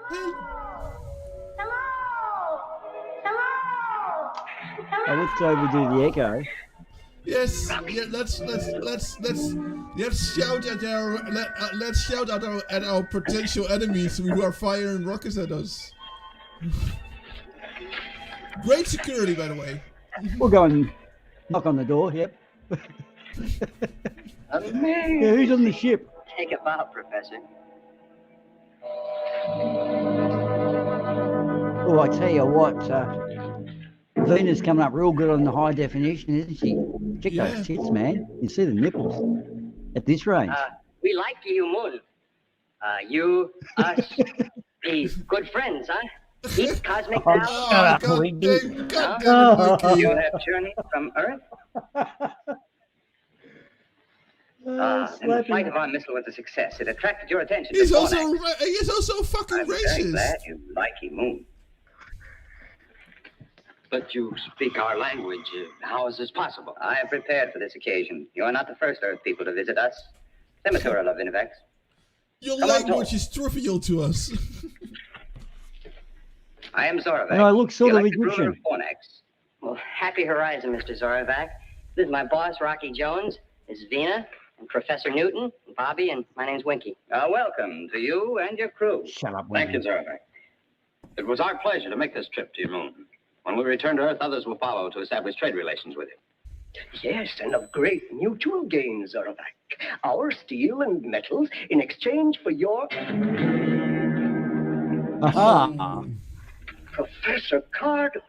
Hello! Hello! Hello! Oh, let's overdo the echo. Yes, yeah, let's shout at our potential enemies who are firing rockets at us. Great security, by the way. We'll go and knock on the door. Yep. Amazing. Yeah, who's on the ship? Take a bow, Professor. Oh, I tell you what, Vena's coming up real good on the high definition, isn't she? Check Yeah. those tits, man. You see the nipples at this range. We like you, Moon. You, us, be good friends, huh? Eat cosmic now. Oh, up, God Winky. damn, God Oh. damn it, You Winky. have journeyed from Earth. And the Slapping. flight of our missile was a success. It attracted your attention. He's to also Fornax. fucking I'm very racist. glad you like him, Moon. But you speak our language. How is this possible? I have prepared for this occasion. You are not the first Earth people to visit us. Thematura of Innovex. Your Come on, language Joel. is trivial to us. I am Zoravac. And I look sort the of elected ruler Egyptian. of Fornax. Well, happy horizon, Mr. Zoravac. This is my boss, Rocky Jones. This is Vina, and Professor Newton, and Bobby, and my name's Winky. Welcome to you and your crew. Shut up, Thank you, Winky. Zoravac. It was our pleasure to make this trip to your moon. When we return to Earth, others will follow to establish trade relations with you. Yes, and of great mutual gain, Zoravac. Our steel and metals in exchange for your Aha. Professor Cardos.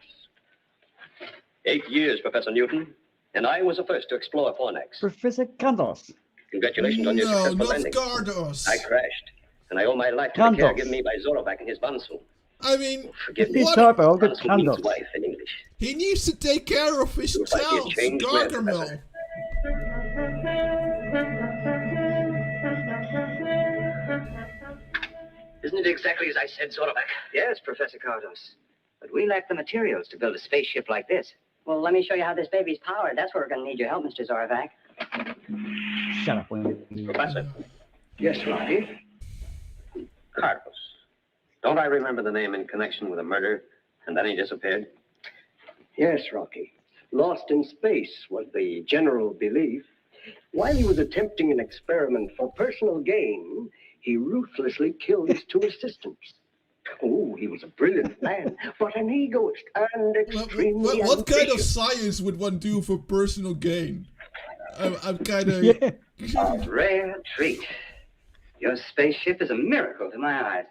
8 years, Professor Newton, and I was the first to explore Fornax. Professor Kandos. Congratulations on your No, successful not landing. Gardos. I crashed, and I owe my life to the care Kandos. given me by Zoravac and his Bansu. I mean, Forgive me. This what? typo, I've got Bansu means Kandos. wife in English. He needs to take care of his Looks like he child, changed man, Gargamel. Professor. Isn't it exactly as I said, Zoravac? Yes, Professor Cardos. But we lack the materials to build a spaceship like this. Well, let me show you how this baby's powered. That's where we're going to need your help, Mr. Zoravac. Shut up, Winky. Professor, Yes, Rocky. Carlos. Don't I remember the name in connection with a murder, and then he disappeared? Yes, Rocky. Lost in space was the general belief. While he was attempting an experiment for personal gain, he ruthlessly killed his two assistants. Oh, he was a brilliant man, but an egoist and extremely What kind of ambitious. science would one do for personal gain? I'm kind of... Yeah. A rare treat. Your spaceship is a miracle to my eyes.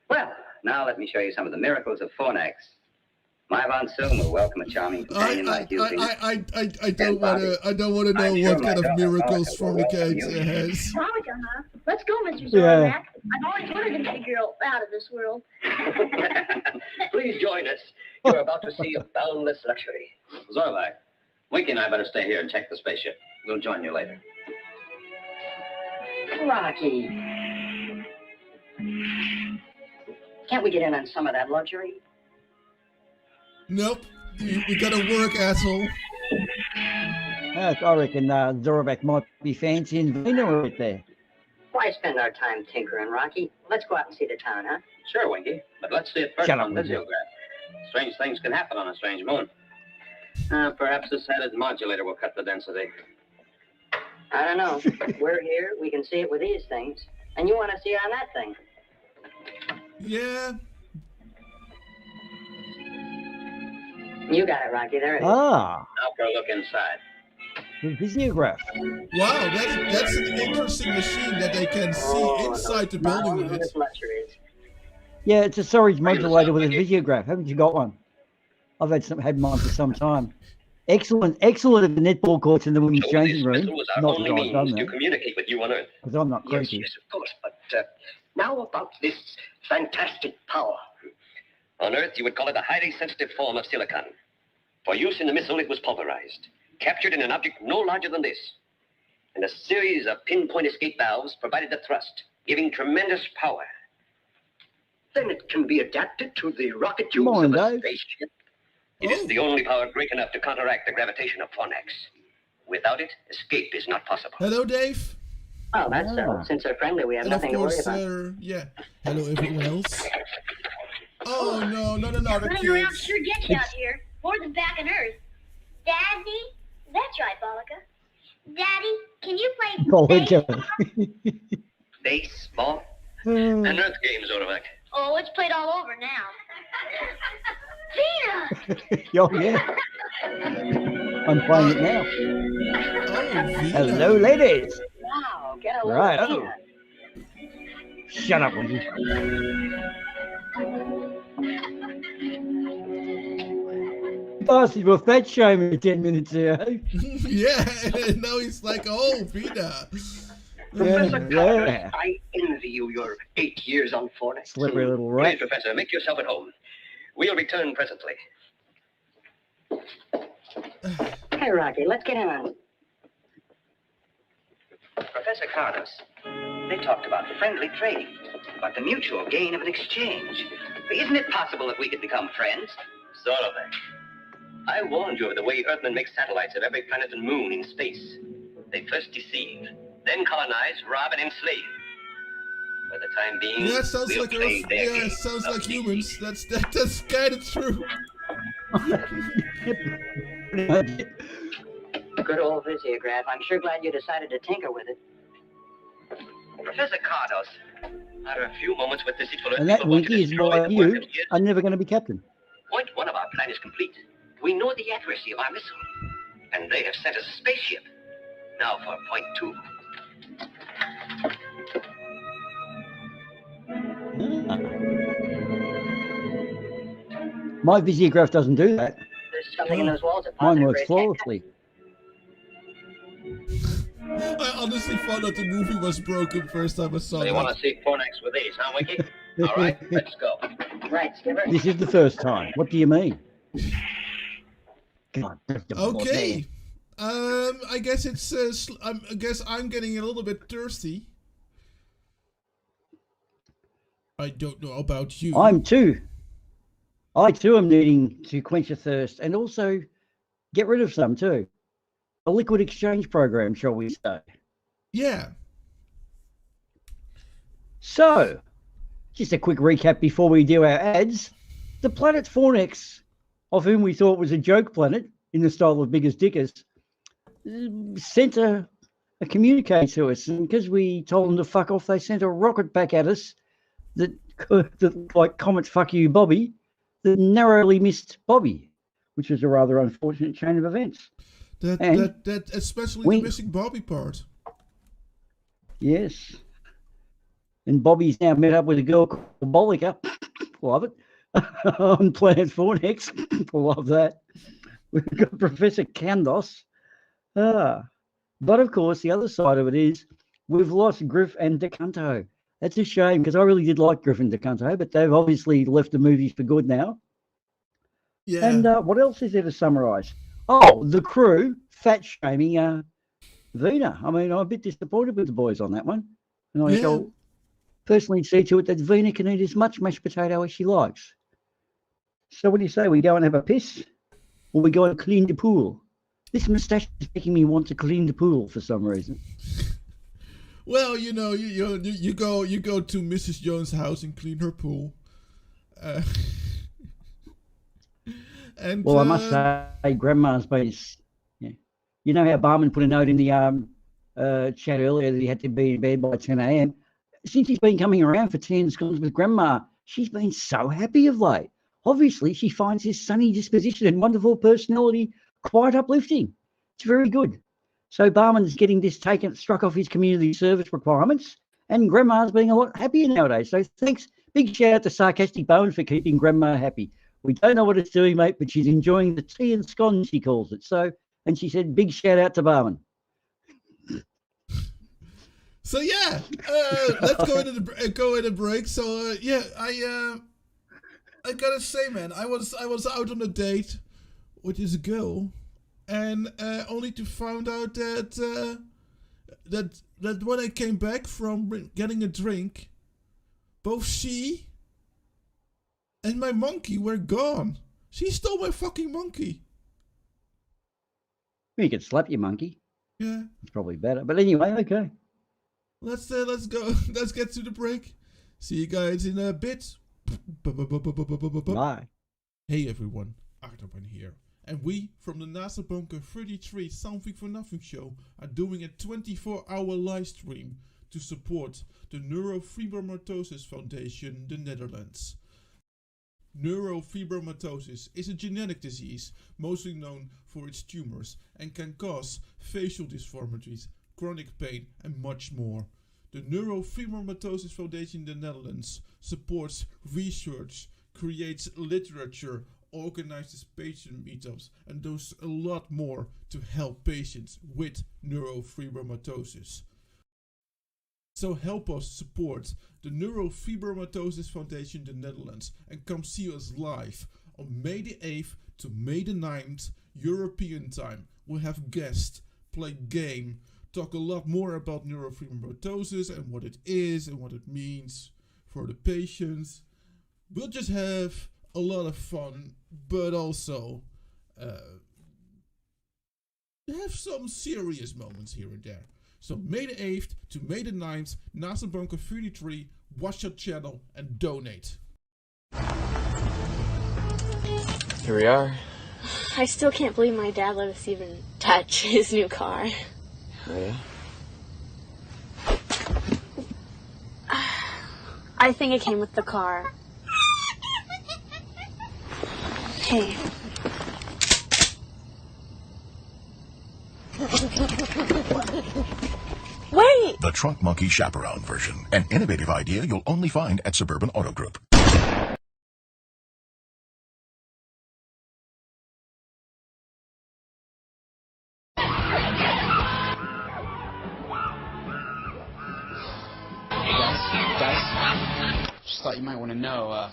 Well, now let me show you some of the miracles of Fornax. My Von Soon will welcome a charming companion like you. Venus. I don't want to. I don't want to know I'm sure what my kind of daughter miracles Martha will welcome Fornicate you. has. Monica, huh? Let's go, Mr. Yeah. Zorvac. I've always wanted to figure out of this world. Please join us. You're about to see a boundless luxury. Zorvac, Winky and I better stay here and check the spaceship. We'll join you later. Rocky. Can't we get in on some of that luxury? Nope. We gotta work, asshole. I reckon Zoravac might be fancying Vina right there. Why spend our time tinkering, Rocky? Let's go out and see the town, huh? Sure, Winky, but let's see it first Shut up, on Winky. visiograph. Strange things can happen on a strange moon. Perhaps this added modulator will cut the density. I don't know. We're here. We can see it with these things. And you want to see it on that thing. Yeah. You got it, Rocky. There it is. Ah, Now for a look inside. the visiograph. Wow, that's an interesting machine that they can see inside the building with it. Boundless luxuries. Yeah, it's a storage modulator with a visiograph. Haven't you got one? I've had mine for some time. Excellent at the netball courts in the women's So this changing room. missile was our Not only that I've done means to that, communicate with you on Earth. because I'm not Yes, creepy. yes, of course, but Now about this fantastic power. On Earth, you would call it a highly sensitive form of silicon. For use in the missile, it was pulverized, captured in an object no larger than this. And a series of pinpoint escape valves provided the thrust, giving tremendous power. Then it can be adapted to the rocket use Come on, of a Dave. spaceship. It is the only power great enough to counteract the gravitation of Fornax. Without it, escape is not possible. Hello, Dave. Well, that's since they're friendly, we have And of nothing to worry course, about. yeah. Hello, everyone else. Oh, no, not another Running around kid. sure gets you out here. More than back on Earth. Daddy? That's right, Bollica. Daddy, can you play Bollica. Baseball? And Earth games, Orovak. Oh, it's played all over now. Vina! Oh, yeah. I'm playing it now. Oh, Vina. Hello, ladies. Wow, get a Right. little Oh. Shut up, Wendy. Bastard, well, fat shaming me 10 minutes ago. Yeah, and now he's like, oh, Vina. Professor Yeah, Carter, yeah. I envy you your 8 years on Fornax. Slippery little Please, rat. Professor, make yourself at home. We'll return presently. Hey, Rocky, let's get in on it. Professor Cardos, they talked about friendly trading, about the mutual gain of an exchange. Isn't it possible that we could become friends? Sort of thing. I warned you of the way Earthmen make satellites of every planet and moon in space. They first deceive, then colonize, rob, and enslave. For the time being, Yeah, it sounds we'll like play Earth. their Yeah, game it sounds of like peace. humans. That's kind of true. Good old visiograph. I'm sure glad you decided to tinker with it. Professor Cardos, After a few moments with deceitful Earth And that people want to winky is destroy why the work you of years, are never going to be captain. point one of our plan is complete. We know the accuracy of our missile, and they have sent us a spaceship. Now for point two. My visiograph doesn't do that. There's something in those walls that Mine positive works rays flawlessly. I honestly thought that the movie was broken first time I saw So you want that. to see Fornax with these, huh, Winky? All right, let's go. can't- Right, Skipper. This is the first time. What do you mean? God, that's the Okay. I guess it's. I guess I'm getting a little bit thirsty. I don't know about you. I too am needing to quench a thirst and also get rid of some too. A liquid exchange program, shall we say. Yeah. So, just a quick recap before we do our ads. The planet Fornax, of whom we thought was a joke planet in the style of Biggest Dickers, sent a communique to us. And because we told them to fuck off, they sent a rocket back at us that like Comet Fuck You Bobby, that narrowly missed Bobby, which was a rather unfortunate chain of events. That especially the missing Bobby part. Yes. And Bobby's now met up with a girl called Bollica. Love it. On Planet Fornax. Love that. We've got Professor Kandos. But of course, the other side of it is we've lost Griff and DeCanto. That's a shame because I really did like Griff and DeCanto, but they've obviously left the movies for good now. Yeah. And what else is there to summarise? Oh, the crew fat shaming Vina. I mean, I'm a bit disappointed with the boys on that one. And I shall personally see to it that Vina can eat as much mashed potato as she likes. So what do you say? We go and have a piss? Or we go and clean the pool? This moustache is making me want to clean the pool for some reason. Well, you know, you go to Mrs. Jones' house and clean her pool. And well, I must say, Grandma's been. Yeah. You know how Barman put a note in the chat earlier that he had to be in bed by 10 a.m. Since he's been coming around for 10 schools with Grandma, she's been so happy of late. Obviously, she finds his sunny disposition and wonderful personality quite uplifting. It's very good. So Barman's getting this struck off his community service requirements, and Grandma's being a lot happier nowadays. So thanks. Big shout out to Sarcastic Bowen for keeping Grandma happy. We don't know what it's doing, mate, but she's enjoying the tea and scones, she calls it. So, and she said, big shout out to Barman. So yeah, let's go in a break. So yeah, I gotta say, man, I was out on a date with this girl, and only to find out that that when I came back from getting a drink, both she and my monkey were gone. She stole my fucking monkey. You could slap your monkey. Yeah. It's probably better. But anyway, okay. Let's go. Let's get to the break. See you guys in a bit. Bye. Hey everyone, Ardawen here. And we from the NASA Bunker 33 Something for Nothing show are doing a 24-hour live stream to support the Neurofibromatosis Foundation, the Netherlands. Neurofibromatosis is a genetic disease, mostly known for its tumors, and can cause facial deformities, chronic pain, and much more. The Neurofibromatosis Foundation in the Netherlands supports research, creates literature, organizes patient meetups, and does a lot more to help patients with neurofibromatosis. So help us support the Neurofibromatosis Foundation in the Netherlands and come see us live on May the 8th to May the 9th European time. We'll have guests, play game, talk a lot more about neurofibromatosis and what it is and what it means for the patients. We'll just have a lot of fun, but also have some serious moments here and there. So May the 8th to May the 9th, NASA Bunker 33, watch our channel and donate. Here we are. I still can't believe my dad let us even touch his new car. Oh, yeah? I think it came with the car. Hey. Wait! The Trunk Monkey Chaperone version. An innovative idea you'll only find at Suburban Auto Group. Guys, just thought you might want to know,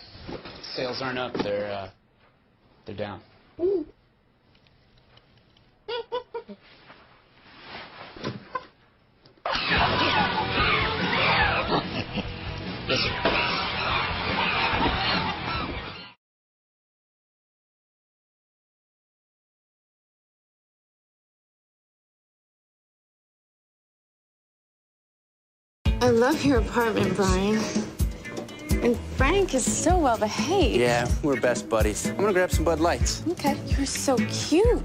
sales aren't up, they're down. I love your apartment, Brian. And Frank is so well behaved. Yeah, we're best buddies. I'm gonna grab some Bud Lights. Okay. You're so cute.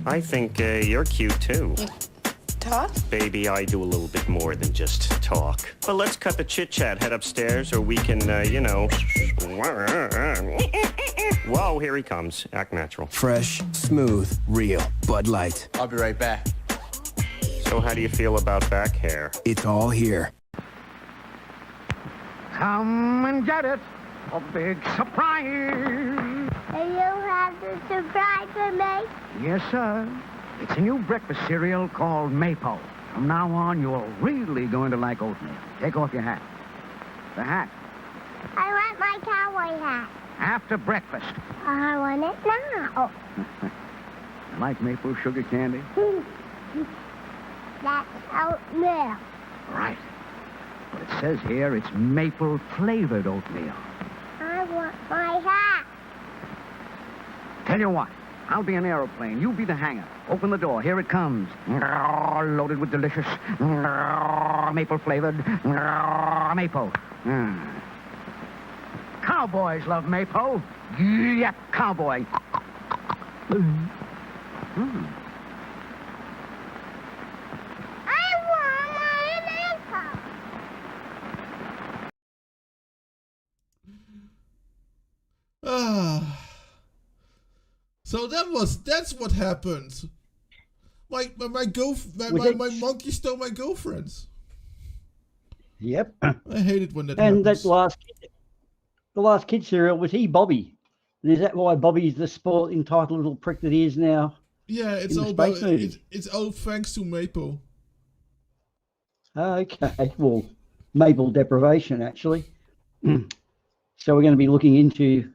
I think you're cute too. Talk? Baby, I do a little bit more than just talk. But let's cut the chit-chat, head upstairs, or we can, you know... Whoa, here he comes. Act natural. Fresh, smooth, real Bud Light. I'll be right back. So how do you feel about back hair? It's all here. Come and get it. A big surprise. And you have the surprise for me? Yes, sir. It's a new breakfast cereal called Maple. From now on, you're really going to like oatmeal. Take off your hat. The hat. I want my cowboy hat. After breakfast. I want it now. Like maple sugar candy? That's oatmeal. Right. But it says here it's maple-flavored oatmeal. I want my hat. Tell you what, I'll be an aeroplane. You be the hangar. Open the door. Here it comes. Loaded with delicious maple-flavored maple. Cowboys love maple. Yep, cowboy. So that's what happened. My monkey stole my girlfriends. Yep. I hate it when that and happens. The last kid serial, was he Bobby? And is that why Bobby's the sport entitled little prick that he is now? Yeah, it's all about it's all thanks to Maple. Okay, well, maple deprivation, actually. So we're going to be looking into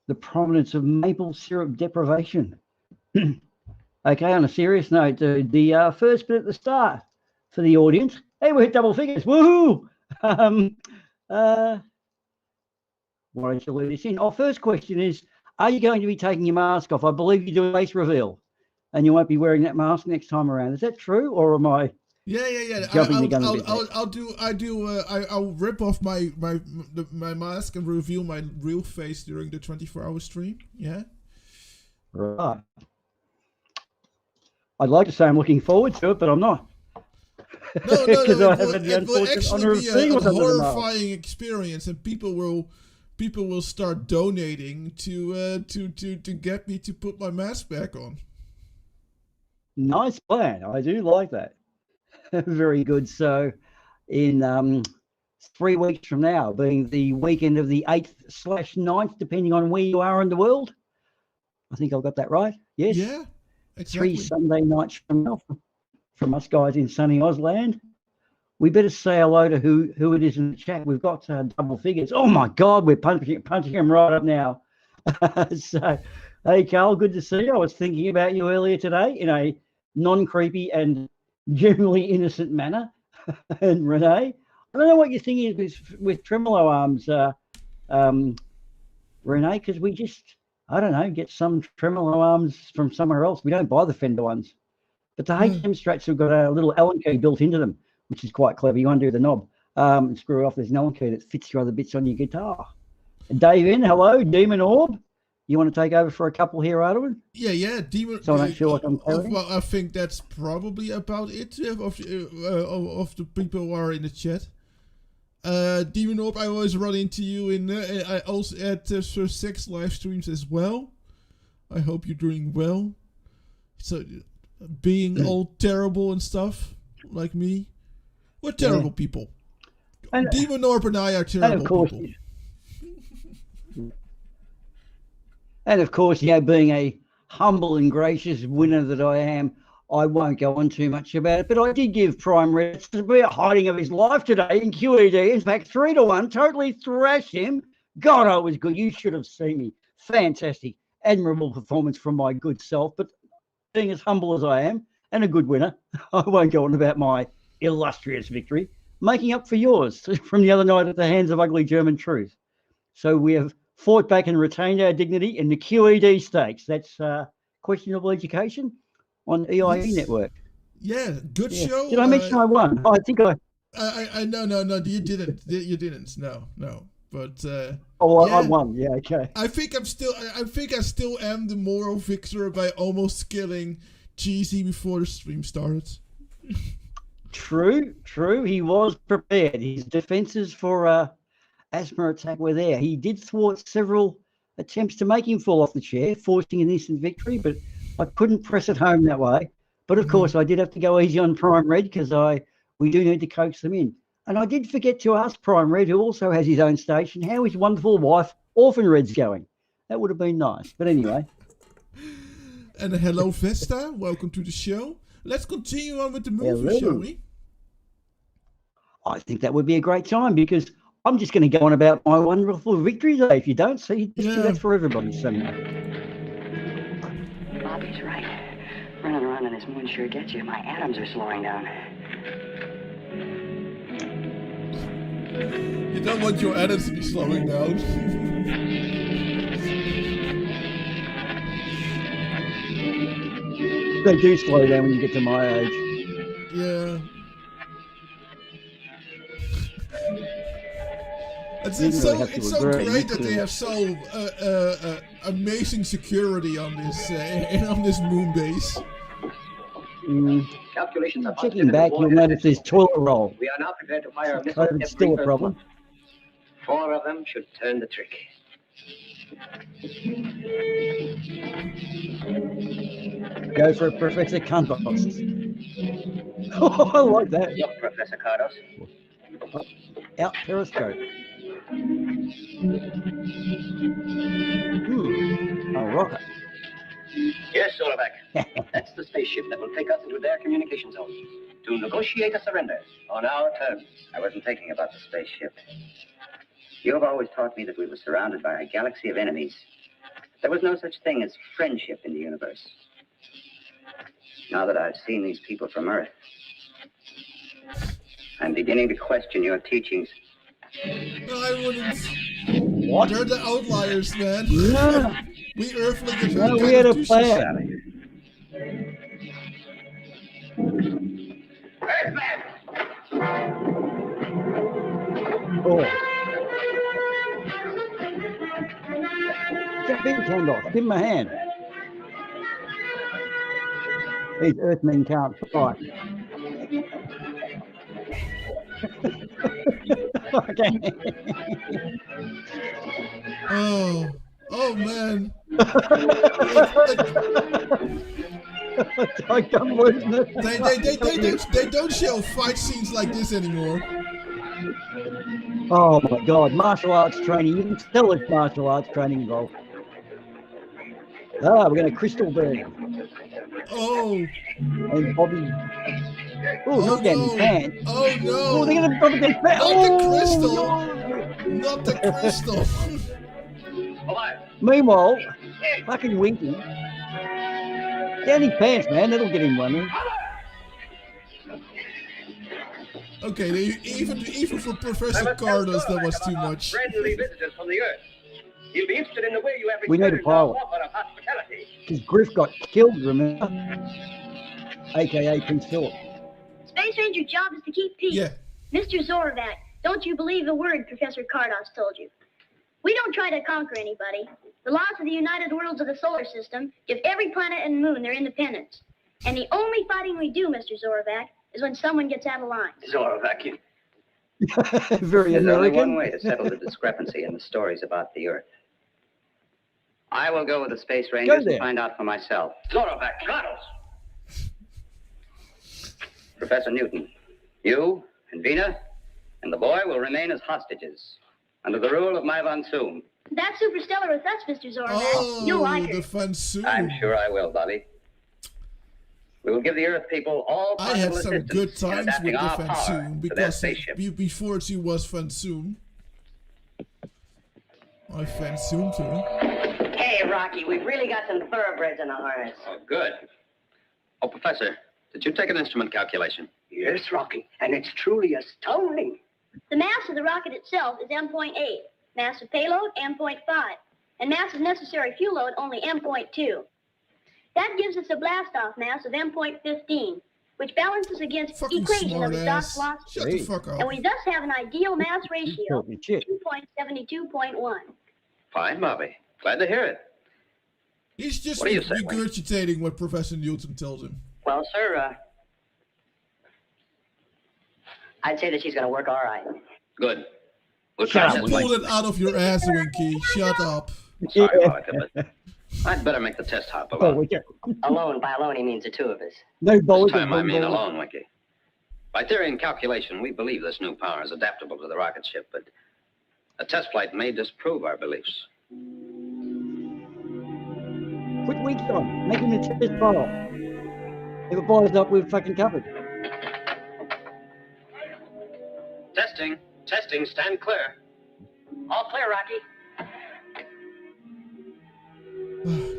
the provenance of maple syrup deprivation. Okay, on a serious note, the first bit at the start for the audience. Hey, we hit double figures. Woohoo! Why don't you leave this in? Our first question is, are you going to be taking your mask off? I believe you do a face reveal and you won't be wearing that mask next time around. Is that true, or am I jumping the gun a bit? I'll rip off my mask and reveal my real face during the 24-hour stream. Yeah. Right. I'd like to say I'm looking forward to it, but I'm not. No, it will actually be a horrifying experience, and people will start donating to get me to put my mask back on. Nice plan. I do like that. Very good. So in 3 weeks from now, being the weekend of the 8th/9th, depending on where you are in the world, I think I've got that right. Yes. Yeah, exactly. 3 Sunday nights from now, from us guys in sunny Ausland. We better say hello to who it is in the chat. We've got double figures. Oh my God, we're punching him right up now. So, hey Carl, good to see you. I was thinking about you earlier today in a non-creepy and generally innocent manner. And Renee, I don't know what your thing is with tremolo arms, Renee, because we just, I don't know, get some tremolo arms from somewhere else. We don't buy the Fender ones. But the HM Strats have got a little Allen key built into them, which is quite clever. You undo the knob and screw it off. There's an Allen key that fits your other bits on your guitar. Dave in, hello, Demon Orb. You want to take over for a couple here, Ardawen? Yeah, Demon. So I don't feel like I'm carrying. Well, I think that's probably about it of the people who are in the chat. Demon Orb, I always run into you I also at Sir Sex live streams as well. I hope you're doing well. So, being all terrible and stuff like me, we're terrible people. And Demon Orb and I are terrible people. And of course, being a humble and gracious winner that I am, I won't go on too much about it. But I did give Prime Red a bit of hiding of his life today in QED. In fact, 3-1, totally thrashed him. God, I was good. You should have seen me. Fantastic, admirable performance from my good self. But being as humble as I am and a good winner, I won't go on about my illustrious victory, making up for yours from the other night at the hands of Ugly German Truth. So we have fought back and retained our dignity in the QED stakes. That's questionable education on EIE Network. Yeah, good show. Did I mention I won? I think I. No, you didn't. You didn't. No. But I won. Yeah, okay. I think I still am the moral victor by almost killing Cheesy before the stream started. True. He was prepared. His defenses for asthma attack were there. He did thwart several attempts to make him fall off the chair, forcing an instant victory, but I couldn't press it home that way. But of course, I did have to go easy on Prime Red because we do need to coax them in. And I did forget to ask Prime Red, who also has his own station, how his wonderful wife, Orphan Red's going. That would have been nice. But anyway. And hello, Vesta. Welcome to the show. Let's continue on with the movie, shall we? I think that would be a great time because I'm just going to go on about my wonderful victory day. If you don't see, just do that for everybody someday. Bobby's right. Running around in this moon sure gets you. My atoms are slowing down. You don't want your atoms to be slowing down. They do slow down when you get to my age. Yeah. It's so great that they have so amazing security on this moon base. Calculations are checking back, you'll notice there's toilet roll. We are now prepared to fire a missile. COVID's still a problem. 4 of them should turn the trick. Go for it, Professor Cardos. Oh, I like that. Look, Professor Cardos. Out periscope. A rocket. Yes, Solarback. That's the spaceship that will take us into their communication zone. to negotiate a surrender on our terms. I wasn't thinking about the spaceship. You have always taught me that we were surrounded by a galaxy of enemies. There was no such thing as friendship in the universe. Now that I've seen these people from Earth, I'm beginning to question your teachings. No, I wouldn't. What? They're the outliers, man. No. We Earthlings are No, we had a plan. Oh. Jump in, Candle. Give him a hand. These Earthmen can't fight. Okay. Oh man. They don't show fight scenes like this anymore. Oh my God, martial arts training. You can tell it's martial arts training involved. Ah, we're going to crystal burn. Oh. And Bobby. Oh, look at his pants. Oh no. Oh, they're going to probably get pants. Not the crystal. Meanwhile, fucking Winky. Down his pants, man. That'll get him running. Okay, even for Professor Carlos, that was too much. Friendly visitors from the Earth. He'll be interested in the way you have We need a pilot. Because Griff got killed, remember? AKA Prince Philip. Space Ranger's job is to keep peace. Yeah. Mr. Zorvac, don't you believe a word Professor Kardos told you? We don't try to conquer anybody. The laws of the United Worlds of the solar system give every planet and moon their independence. And the only fighting we do, Mr. Zorvac, is when someone gets out of line. Zorvac, you... Very There's American. only one way to settle the discrepancy in the stories about the Earth. I will go with the Space Rangers and find out for myself. Zorvac, Carlos! Professor Newton, you and Vina and the boy will remain as hostages under the rule of my Von Soom. That's superstellar with us, Mr. Zorvac. Oh, You'll like the it. Von Soom. I'm sure I will, Bobby. We will give the Earth people all I had possible some assistance good in times adapting with the our Van power Soom to their because spaceship. before she was Van Soom. I Van Soom too. Hey, Rocky, we've really got some thoroughbreds in the harness. Oh, good. Oh, Professor, did you take an instrument calculation? Yes, Rocky, and it's truly astounding. The mass of the rocket itself is M.8, mass of payload M.5, and mass of necessary fuel load only M.2. That gives us a blast-off mass of M.15, which balances against the equation of the Dock's velocity. Shut the fuck up. And we thus have an ideal mass ratio of Shit. 2.72.1. Fine, Bobby. Glad to hear it. He's just What do you say, regurgitating what Professor Newton tells him. Well, sir, I'd say that she's going to work all right. Good. We'll You try this way. pulled it out of your ass, Winky. Shut up. Sorry, Monica, but I'd better make the test hop Oh, alone. we get Alone, by alone, he means the two of us. no This bowling. time I mean alone, Winky. By theory and calculation, we believe this new power is adaptable to the rocket ship, but a test flight may disprove our beliefs. Put weeks on. Make him a test file. If it blows up, we're fucking covered. Testing. Testing. Stand clear. All clear, Rocky.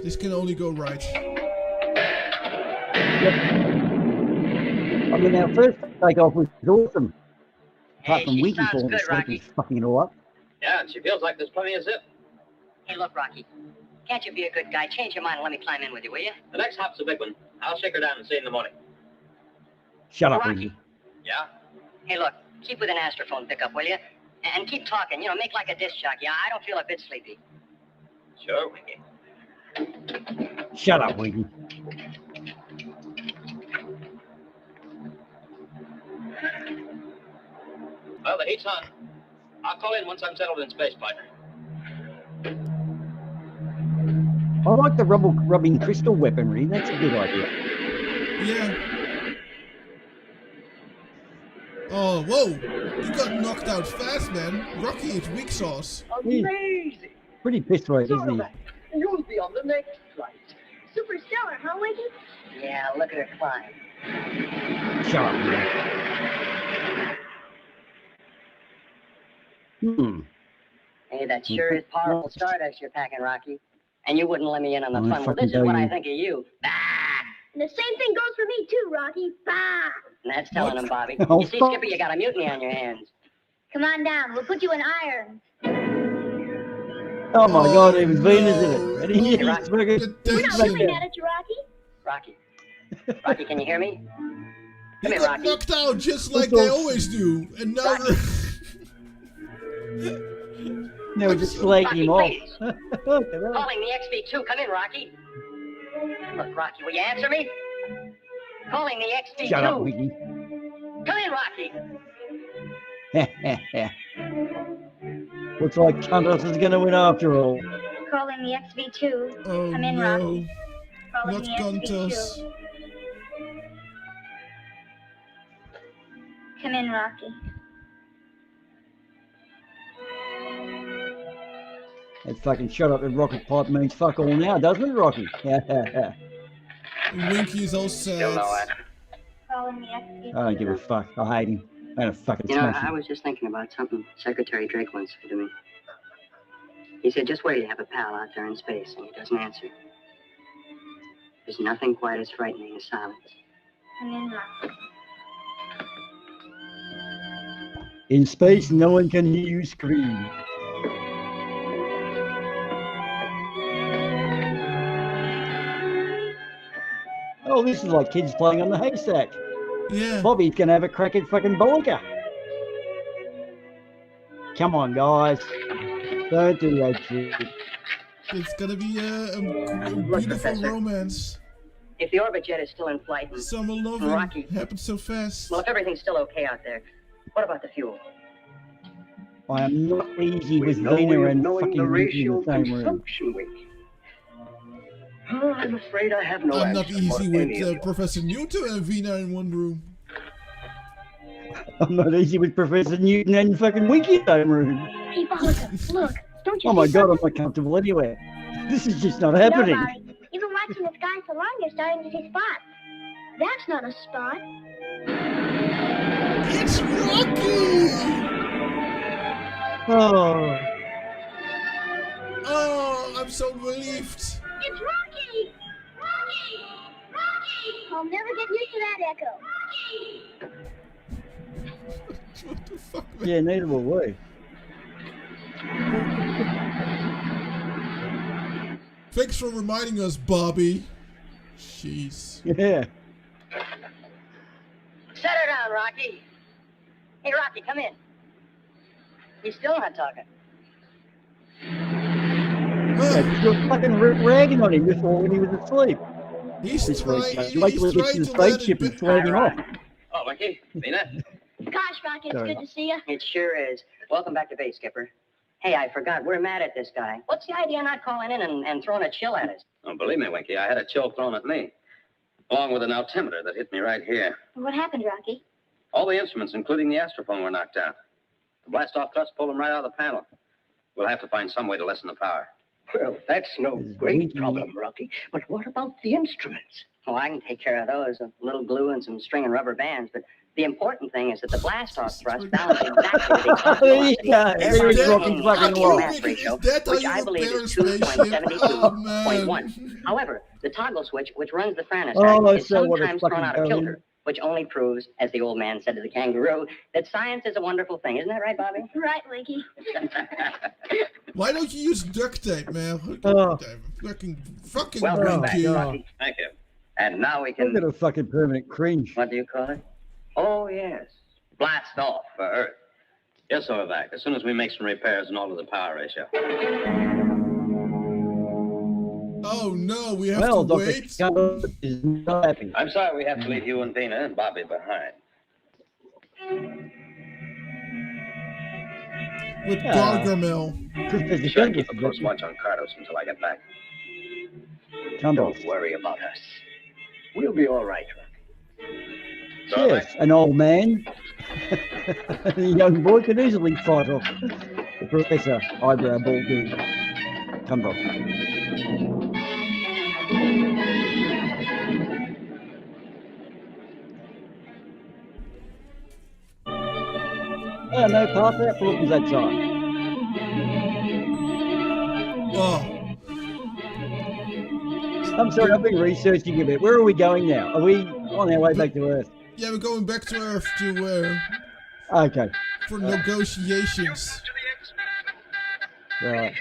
This can only go right. I mean, our first takeoff was awesome. Apart Hey, from she Winky sounds falling good, asleep Rocky. and fucking it all up. Yeah, and she feels like there's plenty of zip. Hey, look, Rocky. Can't you be a good guy? Change your mind and let me climb in with you, will you? The next hop's a big one. I'll shake her down and see you in the morning. Shut up, Rocky. Winky. Yeah? Hey, look, keep with an astrophone pickup, will you? And keep talking, you know, make like a disc jockey. I don't feel a bit sleepy. Sure, Winky. Shut up, Winky. Well, the heat's on. I'll call in once I'm settled in space, partner. I like the rubbing crystal weaponry. That's a good idea. Yeah. Oh, whoa. You got knocked out fast, man. Rocky is weak sauce. Amazing. Pretty pissed right, isn't he? You'll be on the next flight. Superstellar, huh, Winky? Yeah, look at her climb. Shut up, man. Hey, that sure is powerful stardust you're packing, Rocky. And you wouldn't let me in on the I fun. Well, this is fucking what tell I you. think of you. Bah! And the same thing goes for me too, Rocky. Bah! And that's telling him, Bobby. Oh, You see, fuck. Skipper, you got a mutiny on your hands. Come on down. We'll put you in irons. Oh my God, even Venus in it. And Hey, he's Rocky. We're not Attention. really mad at you, Rocky. Rocky. Rocky, can you hear me? He Come here, got Rocky. knocked out just like What's they up? always do. And now Rocky. They were just slagging him off. Please. Calling the XV2. Come in, Rocky. Look, Rocky, will you answer me? Calling the XV2. Shut up, Mickey. Come in, Rocky. Looks like Cunters is going to win after all. Calling the XV2. Oh Come in, no, Rocky. Calling not the Guntos. XV2. Come in, Rocky. That fucking shut up and rocket pipe means fuck all now, doesn't it, Rocky? Winky's all Still no sad. answer. Calling the XV2. I don't give a fuck. I hate him. I'm gonna fucking You know, smash I him. was just thinking about something Secretary Drake once said to me. He said, just wait till you have a pal out there in space and he doesn't answer. There's nothing quite as frightening as silence. Come in, Rocky. In space, no one can hear you scream. Oh, this is like kids playing on the haystack. Yeah. Bobby's gonna have a crack at fucking Bollinger. Come on, guys. Don't do that shit. It's gonna be a beautiful Professor. romance. If the orbit jet is still in flight and Summer loving Rocky. happened so fast. Well, if everything's still okay out there, what about the fuel? I am not easy with no way Vina of and knowing the fucking Ricky in ratio the of same room. consumption, Winky. Oh, I'm afraid I have no I'm not answer easy for any with of you. Professor Newton and Vina in one room. I'm not easy with Professor Newton and fucking Winky in the same room. Hey, Bollinger, look. Don't you Oh my see God, I'm something? not comfortable anywhere. This is just not No, happening. Bobby. You've been watching the sky so long, you're starting to see spots. That's not a spot. It's Rocky! Oh, Oh, I'm so relieved. It's Rocky! Rocky! Rocky! I'll never get used to that echo. What the fuck, man? yeah, neither will we. Thanks for reminding us, Bobby. Jeez. Yeah. Set her down, Rocky. Hey, Rocky, come in. He's still not talking. Yeah, you're fucking ragging on him before when he was asleep. He's This trying. week, He's wait till he gets trying to the to let spaceship it and be. flag him off. Oh, Winky, Vina. Gosh, Rocky, it's Sorry. good to see you. It sure is. Welcome back to base, Skipper. Hey, I forgot. We're mad at this guy. What's the idea of not calling in and throwing a chill at us? Oh, believe me, Winky, I had a chill thrown at me, along with an altimeter that hit me right here. What happened, Rocky? All the instruments, including the astrophone, were knocked out. The blast-off thrust pulled them right out of the panel. We'll have to find some way to lessen the power. Well, that's no great problem, Rocky. But what about the instruments? Oh, I can take care of those. A little glue and some string and rubber bands. But the important thing is that the blast-off thrust balances exactly the exhaust velocity. Yeah, thereby there's Rocky maintaining fucking the optimal wall. mass ratio, Is that how which you I believe repair a is spaceship? Oh, man. 2.72.1. However, the toggle switch, which runs the Franostat, Oh, is so what a sometimes thrown fucking out of dummy. kilter, which only proves, as the old man said to the kangaroo, that science is a wonderful thing. Isn't that right, Bobby? Right, Winky. Why don't you use duct tape, man? Oh. Fucking Welcome back, Winky. Rocky. Thank you. And now we I've can... got a fucking permanent cringe. What do you call it? Oh, yes. Blast off for Earth. Yes, Overback. As soon as we make some repairs and alter the power ratio. Oh no, we have Well, to Dr. wait. Cunters is not happy. I'm sorry we have to leave you and Dina and Bobby behind. With Yeah. Gargamel. Professor Be sure to Cunters keep a is close happy. watch on Cardos until I get back. Cunters. Don't worry about us. We'll be all right, Rocky. Yes, an old man. A young boy can easily fight off the Professor Eyebrow Ball Dude. Cunters. Oh, no, pass that. What was that sign? Oh. I'm sorry, I've been researching a bit. Where are we going now? Are we on our way back to Earth? Yeah, we're going back to Earth to Okay. for negotiations. Right.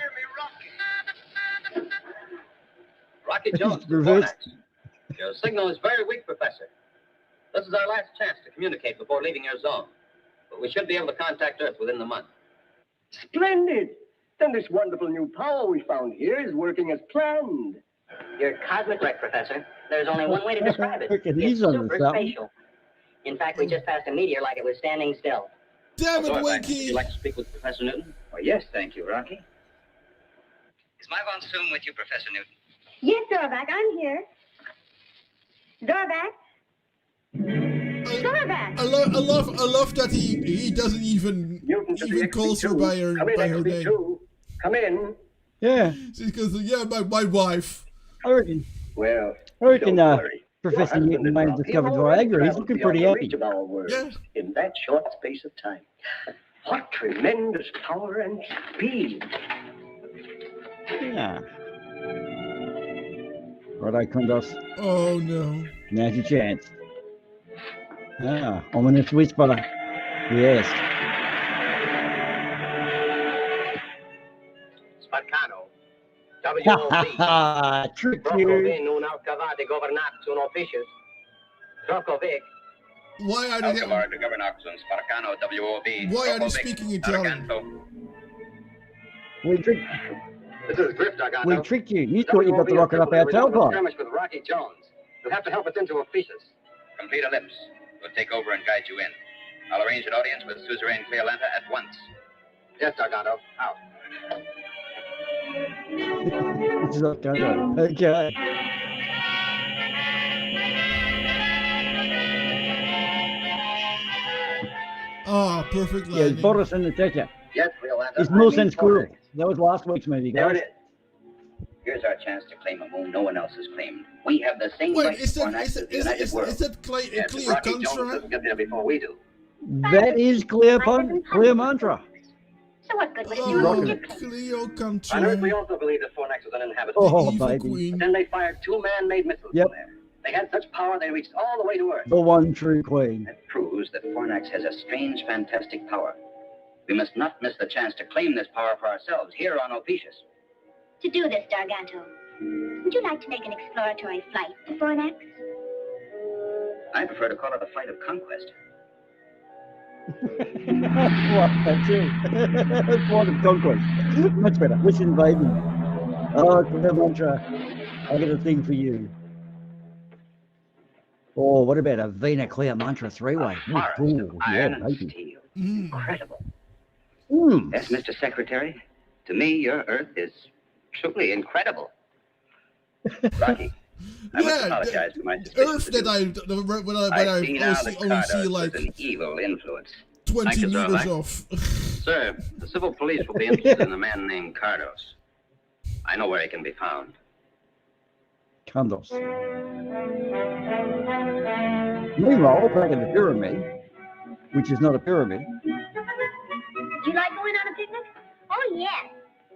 Rocky Jones, Reverse. your signal is very weak, Professor. This is our last chance to communicate before leaving your zone. But we should be able to contact Earth within the month. Splendid! Then this wonderful new power we found here is working as planned. You're cosmic right, Professor. There's only one way to describe it. He's It's on the super spatial. In fact, we just passed a meteor like it was standing still. Damn it, Would Winky! you like to speak with Professor Newton? Oh, yes, thank you, Rocky. Is my von Soom with you, Professor Newton? Yes, Dorback, I'm here. Dorback? Dorback! I love that he doesn't even calls her by her name. Come in. Yeah. She goes, yeah, my wife. I reckon. Well, Professor Newton may have discovered Viagra. He's looking pretty happy. Yeah. In that short space of time. What tremendous power and speed. Yeah. Righto, Kundos. Oh, no. Now's your chance. Ominous whisper. Yes. Sparcano. Ha trick you. non alcavate governatio officius. Trokovic. Why are they... Why are they speaking Italian? We tricked... This is Griff, Gargano. We tricked you. You thought you got the rocket up our tailpipe. Skirmish with Rocky Jones. You'll have to help us into Ophiuchus. Complete ellipse. We'll take over and guide you in. I'll arrange an audience with Suzerain Cleolanta at once. Yes, Gargano. Out. It's not going. Okay. Ah, perfect Yeah, landing. Boris and the Techer. Yes, Cleolanta. It's more than Squirrel. That was last week's movie, There guys. it is. Here's our chance to claim a moon no one else has claimed. We have the same Wait, right is to that foreign access to the United World. Yes, but Rocky Jones doesn't get there before we do. That is clear mantra. So what good would it do Oh, if you Cleo On Earth, country. we also believe that Fornax was uninhabited. Oh, Evil baby. queen. But then they fired two man-made missiles Yep. from there. They had such power they reached all the way to Earth. The one true queen. That proves that Fornax has a strange, fantastic power. We must not miss the chance to claim this power for ourselves here on Ophiuchus. to do this, Darganto? Would you like to make an exploratory flight to Fornax? I prefer to call it a flight of conquest. What? That's it. Flight of conquest. Much better. Listen, baby. Oh, clear mantra. I got a thing for you. Oh, what about a Vena Clear Mantra three-way? Ooh, yeah, baby. Incredible. Mm. Yes, Mr. Secretary. To me, your Earth is truly incredible. Rocky, I must apologize for my suspicions. Earth that I see now that only see Cardos like was an evil influence. 20 Thank you, sir. meters off. Sir, the civil police will be interested in a man named Cardos. I know where he can be found. Condos. Meanwhile, back in the pyramid, which is not a pyramid. Do you like going on a picnic? Oh, yes.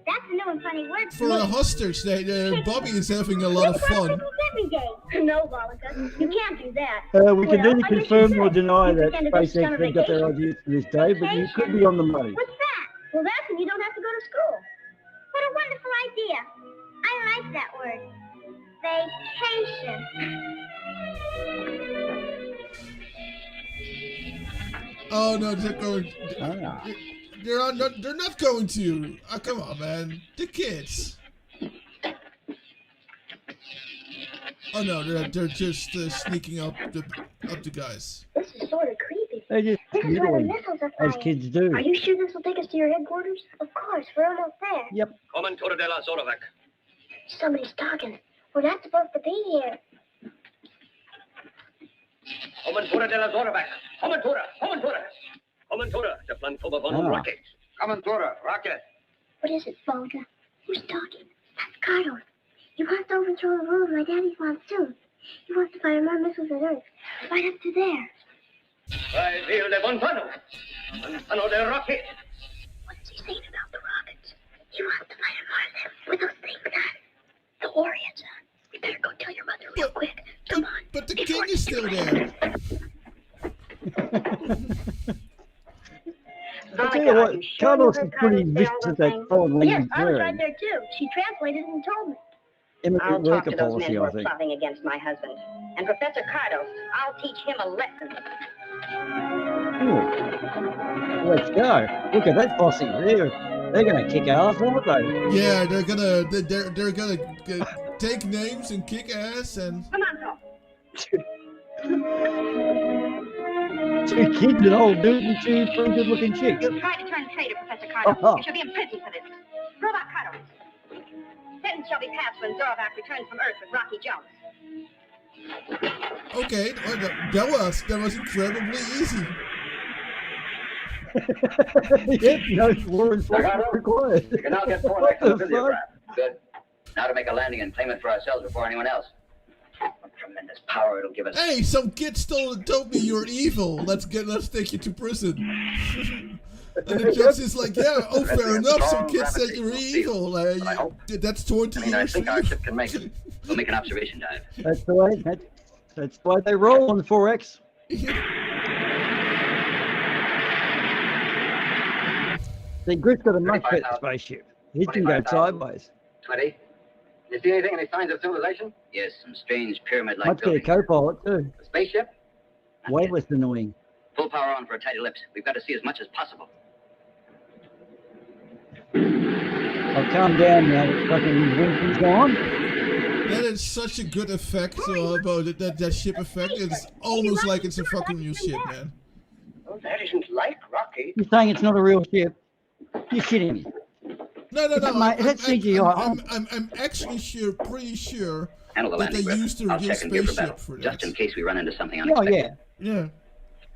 That's a new and funny word For a hostage, Bobby is having a lot of fun. every day. No, Volika, you can't do that. We can Well, neither I guess confirm you or could. deny You that could end up with SpaceX summer have got their vacation. ideas for this day, but you could be on the money. What's that? Well, that's when you don't have to go to school. What a wonderful idea. I like that word. Vacation. Oh no, they're going. They're not going to. Oh, come on, man. The kids. Oh no, they're just sneaking up the guys. This is sort of creepy. They just This is where the noodling, missiles are as fired. kids do. Are you sure this will take us to your headquarters? Of course, we're almost there. Yep. Commentura de la Zorovac. Somebody's talking. We're not supposed to be here. Commentura de la Zorovac. Commentura. Commentura. The Plantova von Rocket. Commentura, Rocket. What is it, Volga? Who's talking? That's Carlos. He wants to overthrow the rule of my daddy's monsoon. He wants to fire more missiles at Earth. Right up to there. By Ville de Montano. Another rocket. What's he saying about the rockets? He wants to fight a Mars with those things on. The Orions. We better go tell your mother real quick. Come on. But the king is still there. I tell you what, Carlos is pretty vicious at that foreign Yes, language I was right wearing. there too. She translated and told me. Immigrant I'll talk worker to those men policy, who I are think. plotting against my husband. And Professor Cardos, I'll teach him a lesson. Ooh. Let's go. Look at that posse. They're gonna kick ass, aren't they? Yeah, they're gonna take names and kick ass and. Come on, Tom. Two kids, an old dude, and two pretty good-looking chicks. You've tried to turn traitor, Professor Cardos. Uh-huh. You shall be in prison for this. Robot Cardos. Sentence shall be passed when Zorovac returns from Earth with Rocky Jones. Okay, that was incredibly easy. Yep, no law enforcement required. You can now get Fornex on the videograph. Good. Now to make a landing and claim it for ourselves before anyone else. What tremendous power it'll give us. Hey, some kid told me you're evil. Let's take you to prison. And the judge is like, yeah, oh, fair enough. Some kids said you're evil. That's 20 years. I think our ship can make it. We'll make an observation dive. That's the way. That's why they roll on 4X. See, Griff's got a much better spaceship. He can go sideways. 20. You see anything, any signs of civilization? Yes, some strange pyramid-like Much better buildings. co-pilot too. A spaceship? Way less annoying. Full power on for a tight ellipse. We've got to see as much as possible. I'll calm down now that fucking Winston's gone. That is such a good effect about it. That ship effect. It's almost like it's a fucking new ship, man. Oh, that isn't like Rocky. You're saying it's not a real ship? You're kidding me. No. Mate, that's CGI. I'm actually pretty sure Handle the that they landing, Griff. used a I'll real check and gear for spaceship battle, for that. just in case we run into something Oh unexpected. yeah.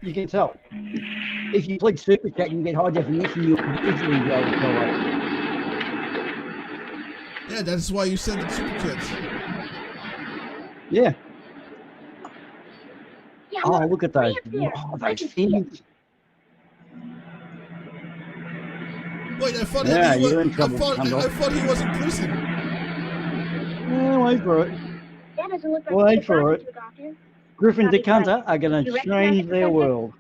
You can tell. If you click Super Chat and get high definition, you'll easily be able to tell it. Yeah, that's why you send it super chats. Yeah. Oh, look at those. Oh, those things. Wait, I thought Yeah, he was. you're in I trouble, thought he was in prison. Yeah, wait for it. That doesn't look like Wait a for rocket it. to a doctor. Griffin Robbie DeCunter Price. are going You to recognize change it, their Professor? world.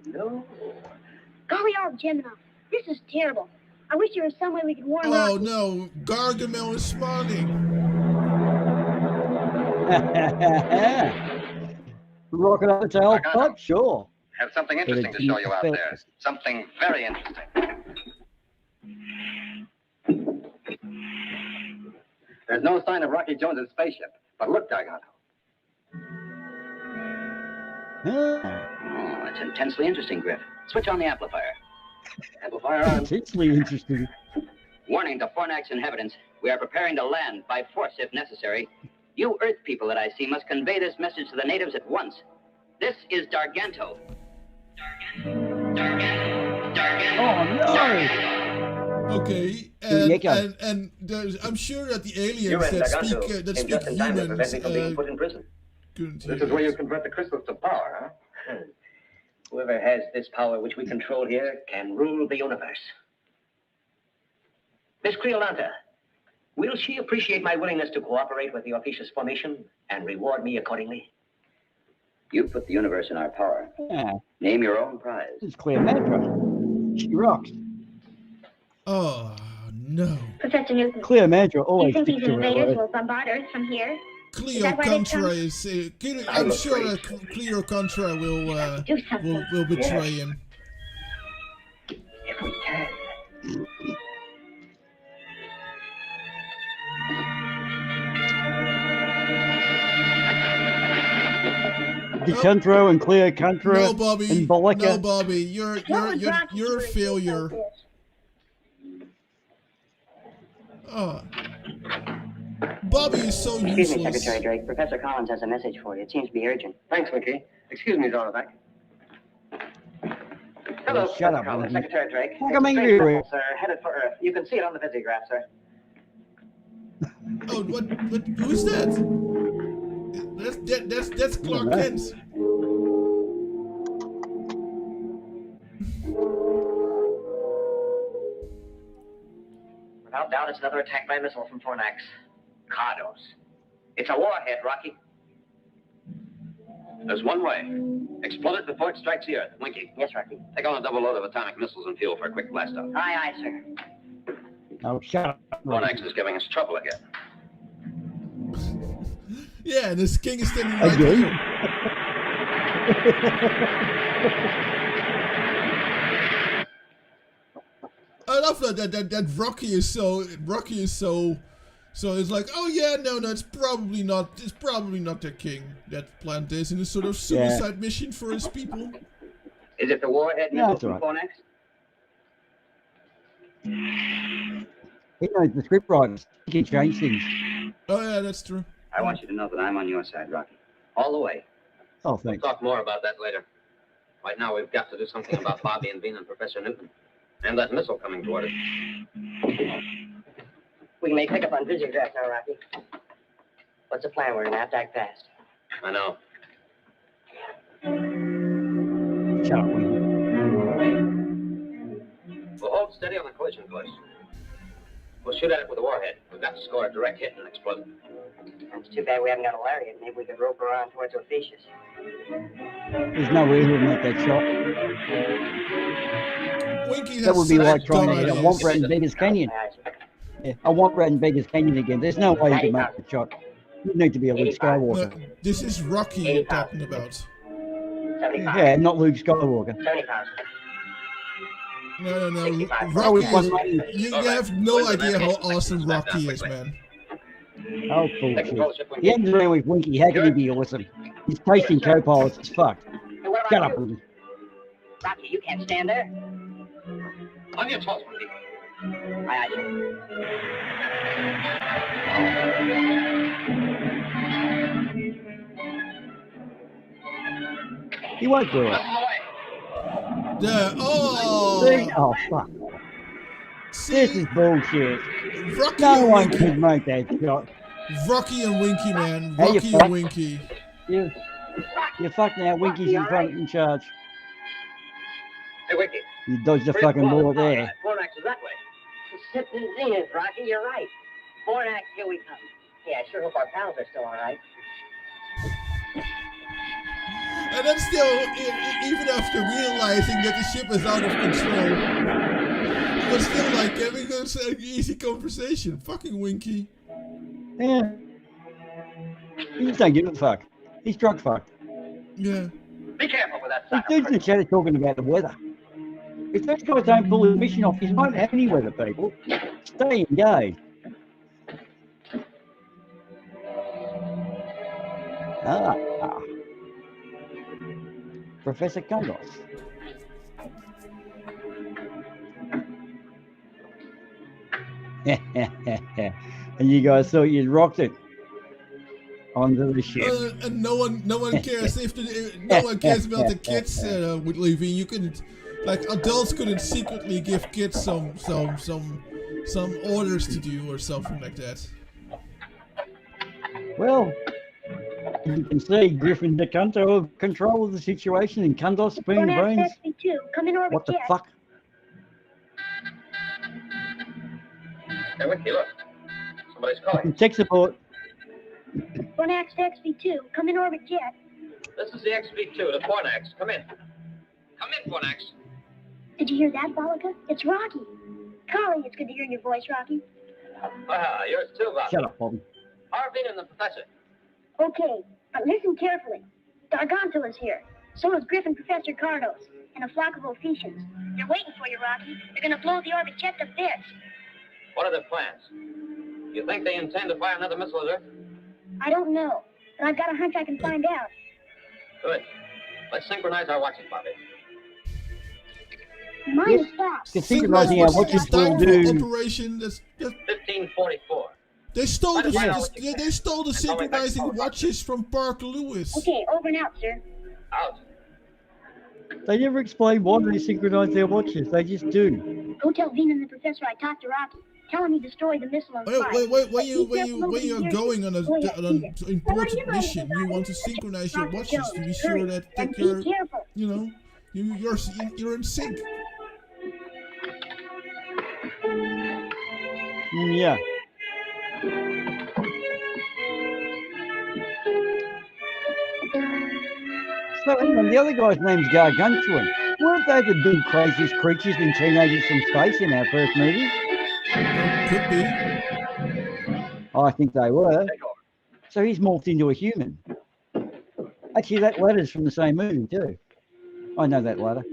No. Golly, all Gemini. This is terrible. I wish there was some way we could warn Oh Rocky. no, Gargamel is spawning. Rocket up its tail, but sure. Have something But interesting it's to show you out not there. Something very interesting. There's no sign of Rocky Jones's spaceship. But look, Gargano. Oh, it's intensely interesting, Griff. Switch on the amplifier. Amplifier on. Intensely interesting. Warning to Fornax inhabitants. We are preparing to land by force if necessary. You Earth people that I see must convey this message to the natives at once. This is Darganto. Oh no! Okay, and I'm sure that the aliens that speak humans. Being put in prison. Couldn't This is where you convert the crystals to power, huh? Whoever has this power which we control here can rule the universe. Miss Creolanta, will she appreciate my willingness to cooperate with the officious formation and reward me accordingly? You put the universe in our power. Yeah, Name your own prize. it's Cleopatra. She rocks. Oh no. Professor Newton. Cleopatra You always think sticks these to her invaders word. will bombard Earth from here? Cleopatra is. I'm sure that Cleopatra will betray him. If we can. DeCuntro and Cleopatra No, Bobby. and Boleka. No, Bobby. You're a failure. Oh. Bobby is so Excuse me, useless. Secretary Drake. Professor Collins has a message for you. It seems to be urgent. Thanks, Mickey. Excuse me, Zorovac. Hello, Shut up, Collins. Mickey. Secretary Drake. How come It's a angry strange with vessel, sir, headed for Earth. You can see it on the visiograph, sir. Oh, what? Who's that? That's Clark Kent. Without doubt, it's another attack by missile from Fornax. Cardos. It's a warhead, Rocky. There's one way. Explode it before it strikes the Earth. Winky. Yes, Rocky. Take on a double load of atomic missiles and fuel for a quick blast off. Aye, aye, sir. Oh, shut up. Fornax is giving us trouble again. Yeah, and this king is standing right here. I love that Rocky is so it's like, oh yeah, no, it's probably not the king that planned this in a sort of suicide mission for his people. Is it the warhead missile from Fornax? He knows the script writers. He can change things. Oh yeah, that's true. I want you to know that I'm on your side, Rocky. All the way. Oh, thanks. We'll talk more about that later. Right now, we've got to do something about Bobby and Bean and Professor Newton. And that missile coming toward us. We can make pickup on vision draft now, Rocky. What's the plan? We're gonna have to act fast. I know. Shut up, We'll hold steady on the collision course. We'll shoot at it with a warhead. We've got to score a direct hit and explode it. It's too bad we haven't got a lariat. Maybe we could rope around towards Ophiuchus. There's no way he'll make that shot. Winky That would be like trying to hit a ideas. Womp in Beggars Canyon. Yeah, a Womp in Beggars Canyon again. There's no way you can make the shot. You need to be a Luke Skywalker. No, this is Rocky you're talking about. Yeah, not Luke Skywalker. 75. No. Oh, Rocky one is, money. you have no idea how awesome Rocky is, man. Oh, bullshit. He hangs around with Winky. How can he be awesome? He's chasing co-pilots as fuck. Shut up, Winky. Rocky, you can't stand there. On your toes, Winky. Aye, aye, sir. He won't do it. Yeah. Oh. See? Oh, fuck. This is bullshit. Rocky No and one Winky. can make that shot. Rocky and Winky, man. Hey, you Rocky fuck. and Winky. You're fucked now. Winky's in front in charge. Hey, Winky. You dodged the fucking ball there. Fornax is that way. Sitting zenith, Rocky, you're right. Fornax, here we come. Yeah, I sure hope our pals are still all right. And then still, even after realizing that the ship is out of control, he was still like having an easy conversation. Fucking Winky. Yeah. He just don't give a fuck. He's drunk fucked. Yeah. Be careful with that This sucker. dude's in the chat talking about the weather. If those guys don't pull his mission off, he won't have any weather, people. Stay engaged. Ah. Professor Kundos. And you guys thought you'd rocked it onto the ship. And no one cares if no one cares about the kids with leaving. You couldn't, like, adults couldn't secretly give kids some orders to do or something like that. Well, you can see Griffin de Canto control of the situation and Kundos spinning brains. Come in orbit What the jet. fuck? Hey, Winky, look. Somebody's calling. Tech support. Fornax to XV2. Come in orbit jet. This is the XV2 to Fornax. Come in. Come in, Fornax. Did you hear that, Bollica? It's Rocky. Golly, it's good to hear your voice, Rocky. Ah, yours too, Bobby. Shut up, Bobby. Arvin and the professor. Okay, but listen carefully. Dargontila's here. So is Griffin Professor Cardos. And a flock of Ophiuchans. They're waiting for you, Rocky. They're gonna blow the orbit jet to bits. What are their plans? You think they intend to fire another missile at Earth? I don't know, but I've got a hunch I can find out. Good. Let's synchronize our watches, Bobby. Mine is stopped. Synchronizing our watches will do. Operation. That's 1544. They stole the Yes. they stole the synchronizing watches from Parker Lewis. Okay, over and out, sir. Out. They never explain why they synchronize their watches. They just do. Go tell Veen and the professor I talked to Rocky. Tell him he destroyed the missile on fire. Wait, when you're going on an important mission, you want to synchronize your watches to be sure that you're, you know, you're in sync. Yeah. So hang on, the other guy's name's Gargantuan. Weren't they the big craziest creatures in Teenagers from Space in our first movie? Could be. I think they were. So he's morphed into a human. Actually, that ladder's from the same movie too. I know that ladder.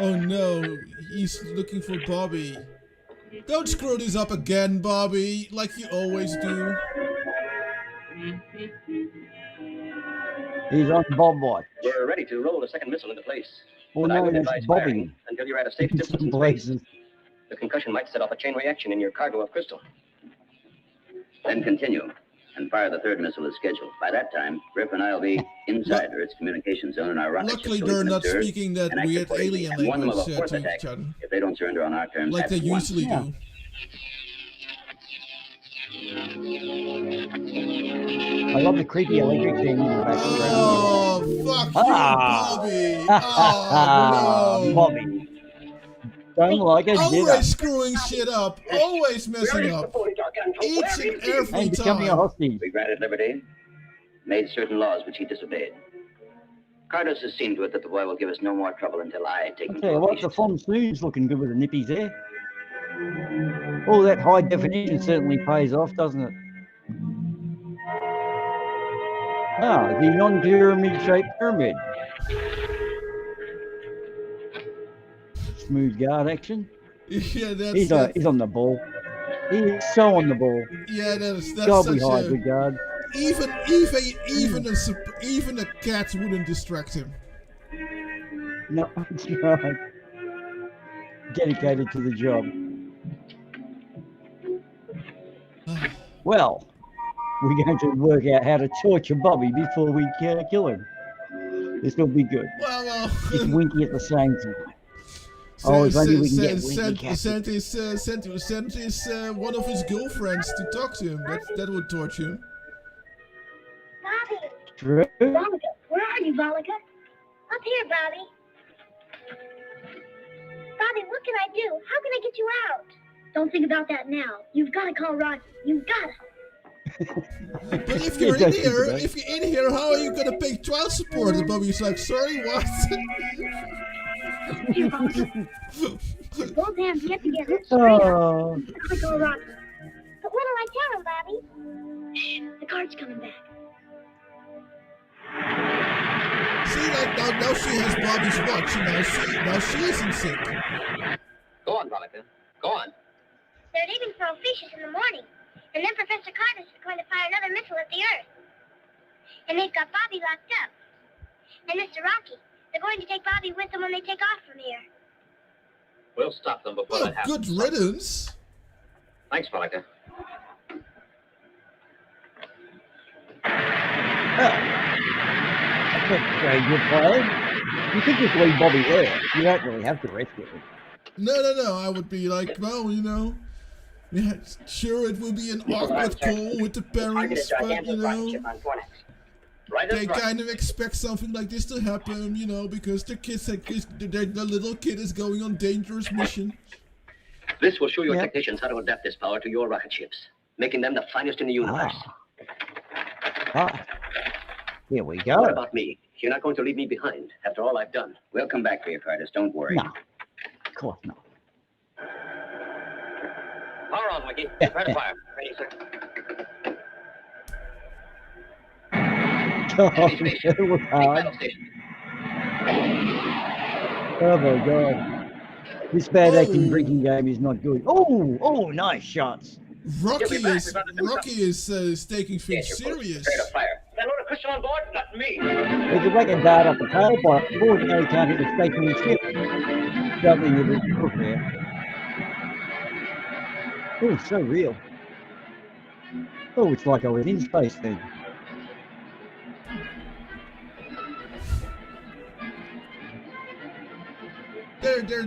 Oh no, he's looking for Bobby. Don't screw this up again, Bobby, like you always do. He's on Bob watch. We're ready to roll the second missile into place. Well, But I no, would that's advise Bobby. firing until you're at a safe distance in space. Places. The concussion might set off a chain reaction in your cargo of crystal. Then continue and fire the third missile as scheduled. By that time, Griff and I will be inside Earth's communication zone, and our rocket Luckily, ships they're will not observe speaking that and act weird accordingly, alien and warn them of a language fourth to attack each other. if they don't surrender on our terms. Like at they once. usually do. I love the creepy electric thing in the background. Oh, fuck you, Bobby. Oh, no. Bobby. Don't like a Always screwing shit up. Always messing up. Each and every And becoming a time. hostage. We granted liberty, made certain laws which he disobeyed. Cardos has seen to it that the boy will give us no more trouble until I take him I'll to tell you a what, patient. the Fonsoon's looking good with the nippies there. All that high definition certainly pays off, doesn't it? Ah, the non-pyramid shaped pyramid. Smooth guard action. Yeah, He's on the ball. He is so on the ball. Yeah, that's God, such we hide a... good guard. Even a cat wouldn't distract him. No, that's right. Dedicated to the job. Well, we're going to work out how to torture Bobby before we kill him. This will be good. Well. Just winky at the same time. Oh, if only we can get winky. Send his one of his girlfriends to talk to him. That would torture him. Bobby. True. Vollica. Where are you, Vollica? Up here, Bobby. Bobby, what can I do? How can I get you out? Don't think about that now. You've got to call Rocky. You've got to. But if you're in here, how are you gonna pay child support? And Bobby's like, sorry, what? Here, Bobby. Both hands get together. Oh. I'm gonna call Rocky. But what'll I tell him, Bobby? Shh, the card's coming back. See, like now she has Bobby's watch, and now she is in sync. Go on, Veronica. Go on. They're leaving for Ophiuchus in the morning. And then Professor Carter is going to fire another missile at the Earth. And they've got Bobby locked up. And Mr. Rocky, they're going to take Bobby with them when they take off from here. We'll stop them before that happens. Good riddance. Thanks, Veronica. That's a very good play. You could just leave Bobby there. You don't really have to rescue him. No. I would be like, well, yeah, sure, it will be an awkward call with the parents, but they kind of expect something like this to happen, because the little kid is going on dangerous mission. This will show your technicians how to adapt this power to your rocket ships, making them the finest in the universe. Here we go. What about me? You're not going to leave me behind after all I've done. We'll come back for you, Cardos. Don't worry. No, of course not. Power on, Wiki. Prepare to fire. Ready, sir. Oh, that was hard. Oh my god. This bad acting drinking game is not good. Oh, nice shots. Rocky is taking things serious. Prepare to fire. That load of crystal on board? Not me. They could make a dart up the tailpipe. The board can't hit the stationary ship. Something with a hook there. Oh, so real. Oh, it's like I was in space then.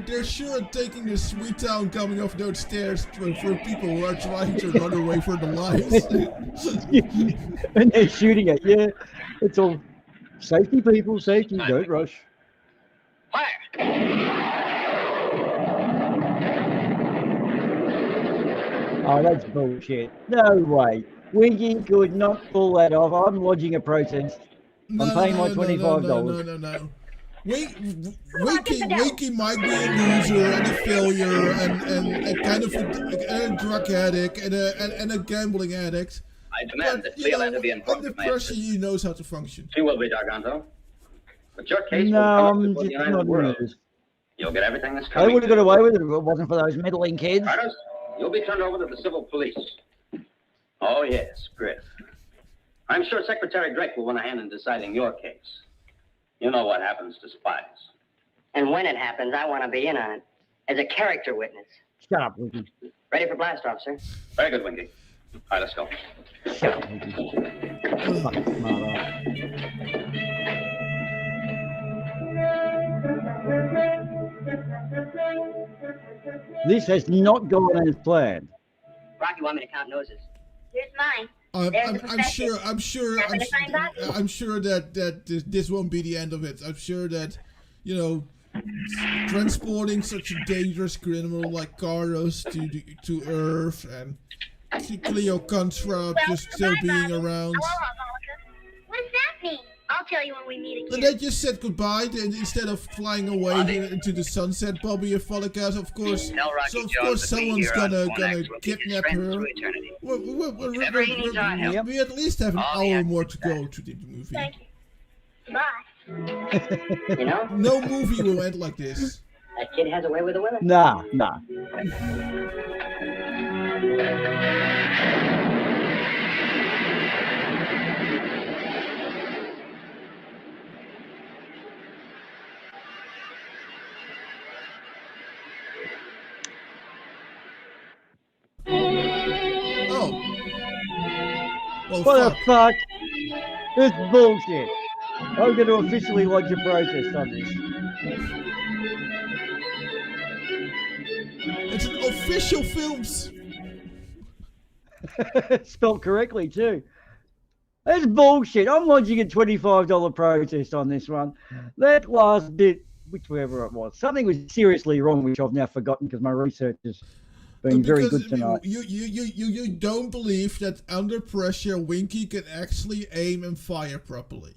they're sure taking the sweet town coming off those stairs for people who are trying to run away for their lives. And they're shooting it. Yeah, it's all safety, people. Safety. Don't rush. Oh, that's bullshit. No way. Winky could not pull that off. I'm lodging a protest. I'm paying my $25. No. Winky might be a loser and a failure and kind of a drug addict and a gambling addict. I demand that Leland be informed under of my pressure, he knows how to function. She will be, Garganto. But your case will No, come I'm up before just the eye of not the world. nervous. You'll get everything that's They coming. would have got away with it if it wasn't for those meddling kids. Carlos, you'll be turned over to the civil police. Oh, yes, Griff. I'm sure Secretary Drake will want a hand in deciding your case. You know what happens to spies. And when it happens, I want to be in on it as a character witness. Shut up, Winky. Ready for blast off, sir? Very good, Winky. All right, let's go. Shut up, Winky. Fucking smart ass. This has not gone as planned. Rocky, want me to count noses? Here's mine. I'm sure that this won't be the end of it. I'm sure that, transporting such a dangerous criminal like Carlos to Earth and Cleo Contra just still being around. What does that mean? I'll tell you when we meet again. And they just said goodbye instead of flying away into the sunset. Bobby and Folikas, of course. Someone's gonna kidnap her. We at least have an hour more to go to the movie. Thank you. Bye. No movie will end like this. That kid has a way with the women. Nah. Well, what the fuck? It's bullshit. I'm going to officially lodge a protest on this. It's an official films. Spelled correctly too. That's bullshit. I'm lodging a $25 protest on this one. That last bit, whichever it was, something was seriously wrong, which I've now forgotten because my research has been very good tonight. You don't believe that under pressure, Winky can actually aim and fire properly.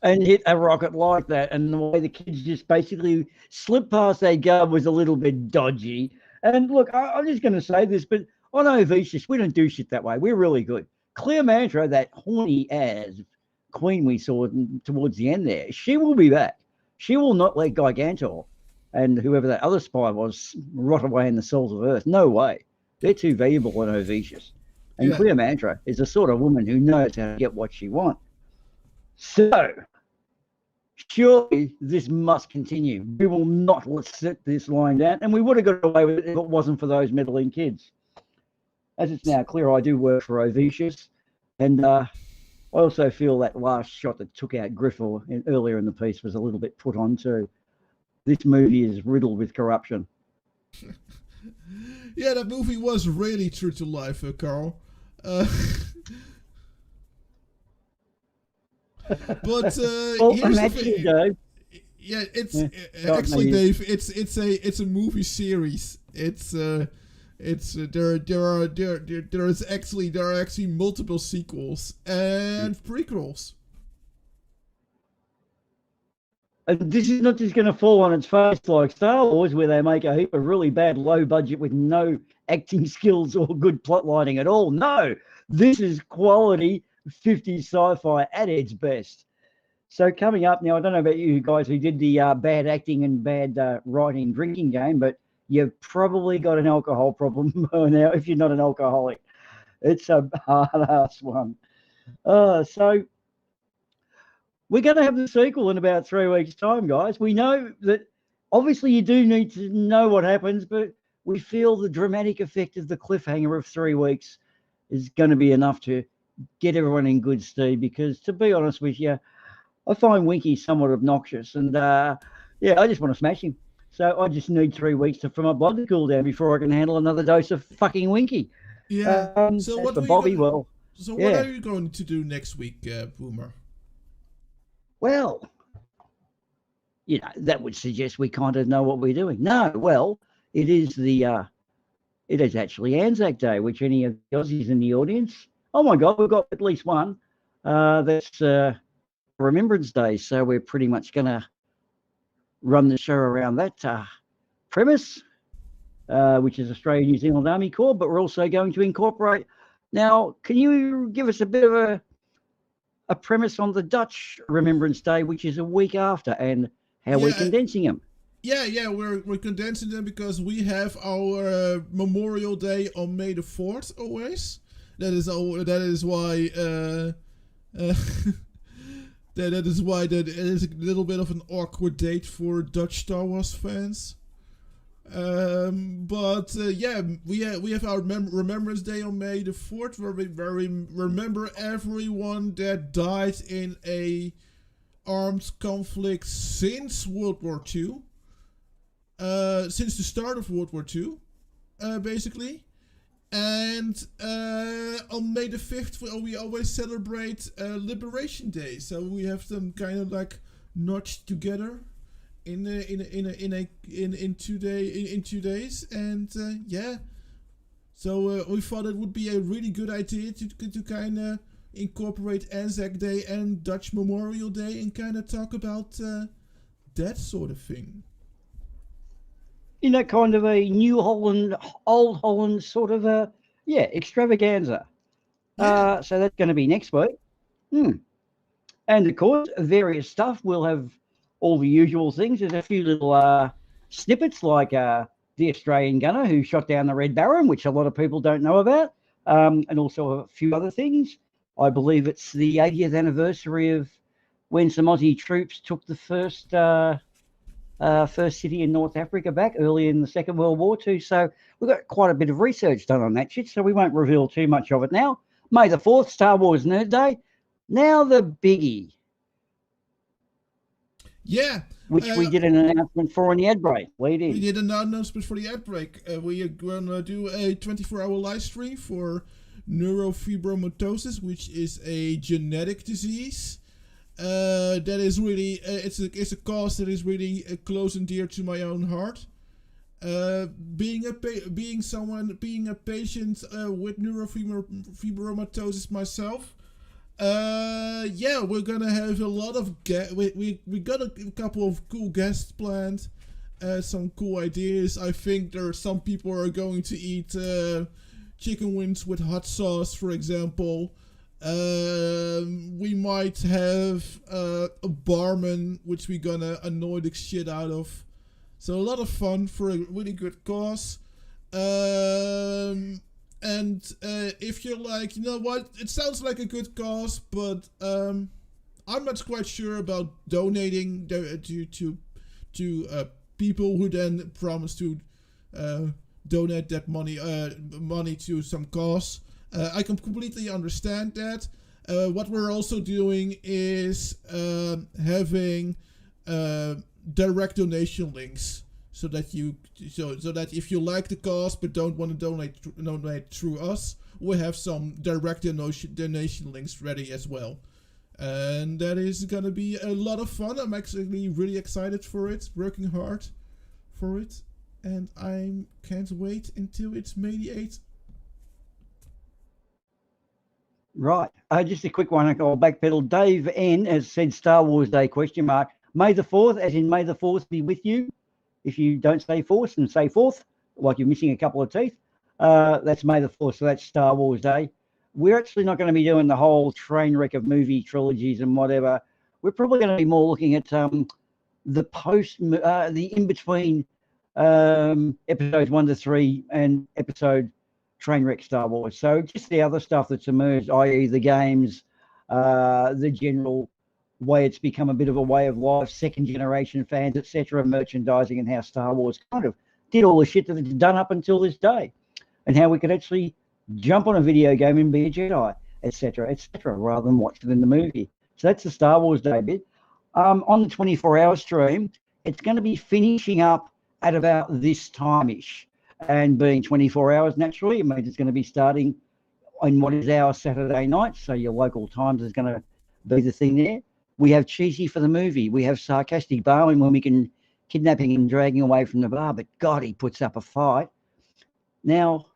And hit a rocket like that, and the way the kids just basically slipped past their guard was a little bit dodgy. And look, I'm just going to say this, but on Ovicious, we don't do shit that way. We're really good. Cleopatra, that horny ass queen we saw towards the end there, she will be back. She will not let Gigantor and whoever that other spy was rot away in the souls of Earth. No way. They're too valuable on Ovicious. And Cleopatra is the sort of woman who knows how to get what she wants. So, surely this must continue. We will not let this line down, and we would have got away with it if it wasn't for those meddling kids. As it's now clear, I do work for Ovicious, and I also feel that last shot that took out Griffel earlier in the piece was a little bit put on too. This movie is riddled with corruption. Yeah, that movie was really true to life, Carl. But here's the thing. Dave. Yeah, actually, Dave. It's a movie series. There are actually multiple sequels and prequels. And this is not just going to fall on its face like Star Wars, where they make a heap of really bad low budget with no acting skills or good plot lining at all. No, this is quality 50s sci-fi at its best. So coming up now, I don't know about you guys who did the bad acting and bad writing drinking game, but you've probably got an alcohol problem now if you're not an alcoholic. It's a hard-ass one. So we're going to have the sequel in about 3 weeks' time, guys. We know that obviously you do need to know what happens, but we feel the dramatic effect of the cliffhanger of 3 weeks is going to be enough to get everyone in good stead, because to be honest with you, I find Winky somewhat obnoxious, and Yeah, I just want to smash him. So I just need 3 weeks for my blood to cool down before I can handle another dose of fucking Winky. Yeah. So what for Bobby? What are you going to do next week, Boomer? Well, that would suggest we kind of know what we're doing. No, well, it is actually Anzac Day, which any of the Aussies in the audience, oh my God, we've got at least one. That's Remembrance Day. So we're pretty much going to run the show around that premise, which is Australian New Zealand Army Corps, but we're also going to incorporate. Now, can you give us a bit of a premise on the Dutch Remembrance Day, which is a week after, and how we're condensing them? Yeah, we're condensing them because we have our Memorial Day on May the 4th always. That is why that is a little bit of an awkward date for Dutch Star Wars fans. We have our Remembrance Day on May the 4th, where we remember everyone that died in a armed conflict since World War II. Since the start of World War II, basically. And on May the 5th, we always celebrate Liberation Day. So we have them kind of like notched together in 2 days. And so we thought it would be a really good idea to kind of incorporate Anzac Day and Dutch Memorial Day and kind of talk about that sort of thing. Kind of a New Holland, Old Holland sort of extravaganza. Yeah. So that's going to be next week. And of course, various stuff. We'll have all the usual things. There's a few little snippets like the Australian gunner who shot down the Red Baron, which a lot of people don't know about, and also a few other things. I believe it's the 80th anniversary of when some Aussie troops took the first city in North Africa back early in the Second World War too. So we've got quite a bit of research done on that shit, so we won't reveal too much of it now. May the 4th, Star Wars Nerd Day. Now the biggie. Yeah. Which we did an announcement for in the ad break. Lead in. We did an announcement for the ad break. We are going to do a 24-hour live stream for neurofibromatosis, which is a genetic disease. That is really it's a cause that is really close and dear to my own heart. Being a patient with neurofibromatosis myself. We're gonna have a lot of we got a couple of cool guests planned. Some cool ideas. I think there are some people are going to eat chicken wings with hot sauce, for example. We might have a barman, which we're gonna annoy the shit out of. So a lot of fun for a really good cause. If you're like, you know what, it sounds like a good cause, but I'm not quite sure about donating to people who then promise to donate that money to some cause. I can completely understand that. What we're also doing is having direct donation links, so that if you like the cause but don't want to donate through us, we have some direct donation links ready as well. And that is gonna be a lot of fun. I'm actually really excited for it, working hard for it, and I can't wait until it's May the 8th. Right. Just a quick one. I'll backpedal. Dave N has said Star Wars Day ? May the 4th, as in May the 4th be with you. If you don't say Force and say 4th, like you're missing a couple of teeth, that's May the 4th. So that's Star Wars Day. We're actually not going to be doing the whole train wreck of movie trilogies and whatever. We're probably going to be more looking at the in-between episodes 1 to 3 and episode Trainwreck Star Wars. So just the other stuff that's emerged, i.e. the games, the general way it's become a bit of a way of life, second generation fans, etc., merchandising, and how Star Wars kind of did all the shit that it's done up until this day, and how we could actually jump on a video game and be a Jedi, etc., rather than watch it in the movie. So that's the Star Wars Day bit. On the 24-hour stream, it's going to be finishing up at about this time-ish. And being 24 hours, naturally, it means it's going to be starting on what is our Saturday night. So your local times is going to be the thing there. We have cheesy for the movie. We have sarcastic Barwin when we can kidnapping and dragging away from the bar. But God, he puts up a fight. Now,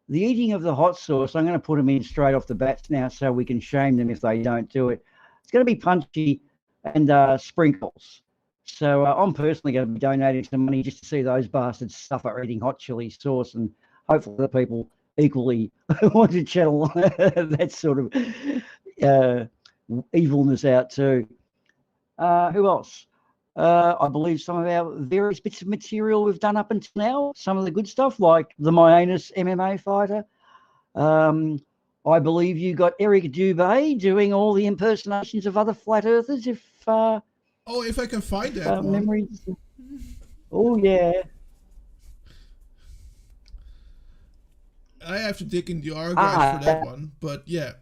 the eating of the hot sauce, I'm going to put them in straight off the bats now so we can shame them if they don't do it. It's going to be punchy and sprinkles. So I'm personally going to be donating some money just to see those bastards suffer eating hot chili sauce, and hopefully the people equally want to channel that sort of evilness out too. Who else? I believe some of our various bits of material we've done up until now, some of the good stuff like the Menace MMA fighter. I believe you got Eric Dubé doing all the impersonations of other flat earthers. If I can find that one. Memories. Oh yeah. I have to dig in the archives for that one, but yeah.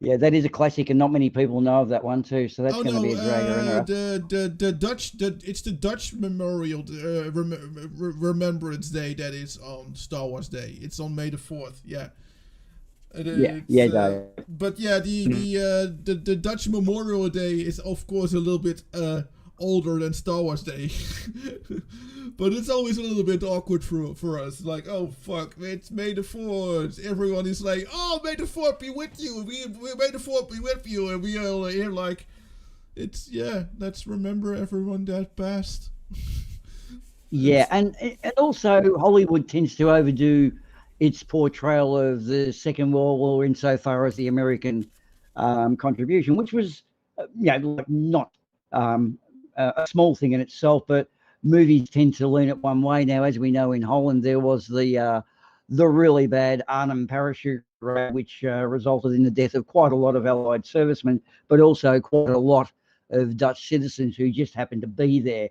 Yeah, that is a classic, and not many people know of that one too. So that's going to be a dragger. The Dutch, it's the Dutch Memorial Remembrance Day that is on Star Wars Day. It's on May the 4th. Yeah. But yeah, the Dutch Memorial Day is of course a little bit older than Star Wars Day, but it's always a little bit awkward for us. Like, oh fuck, it's May the 4th. Everyone is like, oh, May the 4th be with you. We May the 4th be with you, and we all here like, let's remember everyone that passed. Yeah, and also Hollywood tends to overdo its portrayal of the Second World War insofar as the American contribution, which was, not a small thing in itself, but movies tend to lean it one way. Now, as we know, in Holland, there was the really bad Arnhem parachute raid, which resulted in the death of quite a lot of Allied servicemen, but also quite a lot of Dutch citizens who just happened to be there,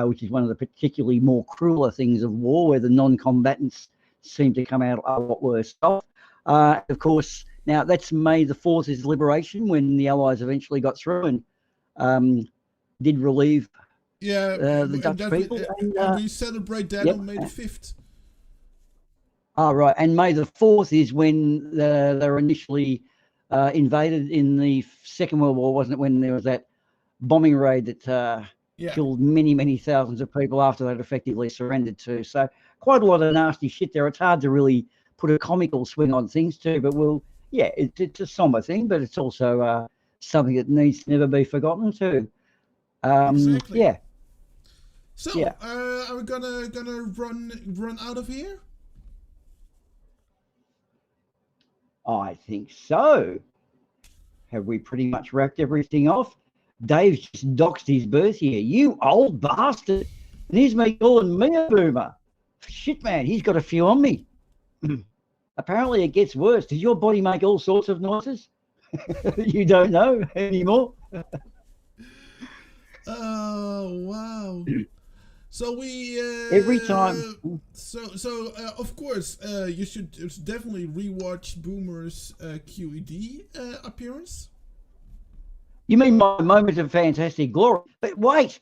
which is one of the particularly more crueler things of war, where the non-combatants seem to come out a lot worse off. Of course, now that's May the 4th is liberation, when the Allies eventually got through and did relieve the Dutch people. And we celebrate that on May the 5th. Right. And May the 4th is when they were initially invaded in the Second World War, wasn't it? When there was that bombing raid that killed many, many thousands of people after they'd effectively surrendered to. So quite a lot of nasty shit there. It's hard to really put a comical swing on things too, but it's a somber thing, but it's also something that needs to never be forgotten too. Exactly. Yeah. So, are we gonna run out of here? I think so. Have we pretty much wrapped everything off? Dave's just doxed his birth here. You old bastard. And he's me calling me a boomer. Shit, man, he's got a few on me. Apparently it gets worse. Does your body make all sorts of noises? You don't know anymore? Oh, wow. So we every time. So of course you should definitely rewatch Boomer's QED appearance. You mean my moment of fantastic glory? But wait,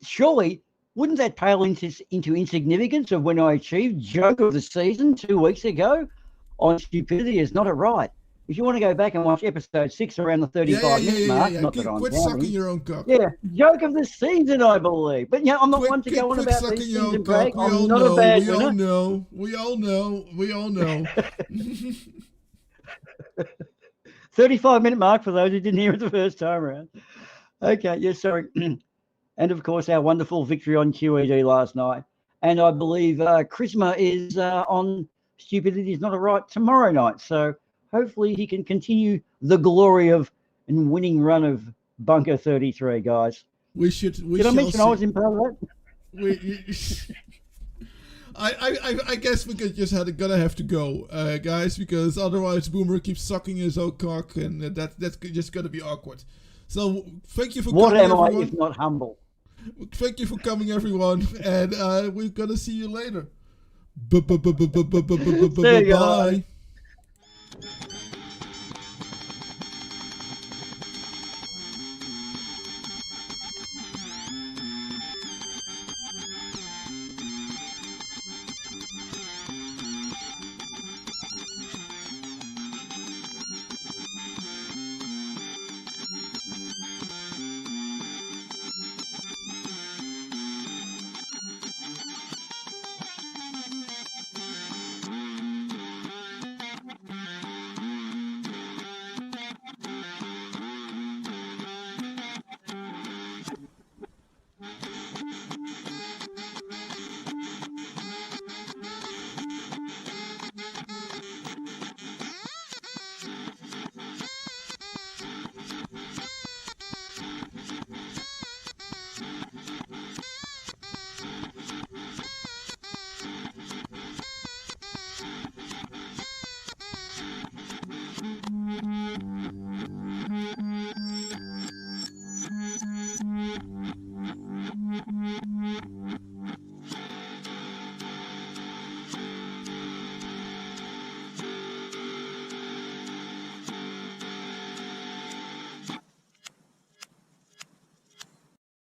surely wouldn't that pale into insignificance of when I achieved joke of the season 2 weeks ago on Stupidity Is Not a Right? If you want to go back and watch episode 6 around the 35-minute mark, not that I'm quit sucking your own cock. Yeah, joke of the season, I believe. But I'm not one to go on about these things and brag. I'm not a bad winner. We all know. 35-minute mark for those who didn't hear it the first time around. Okay, yes, sorry. And of course, our wonderful victory on QED last night. And I believe Charisma is on Stupidity Is Not a Right tomorrow night. So hopefully he can continue the glory of and winning run of Bunker 33, guys. Did I mention I was in part of that? I guess we gonna have to go, guys, because otherwise Boomer keeps sucking his own cock, and that's just gonna be awkward. So thank you for coming, everyone. What am I if not humble? Thank you for coming, everyone, and we're gonna see you later. Bye.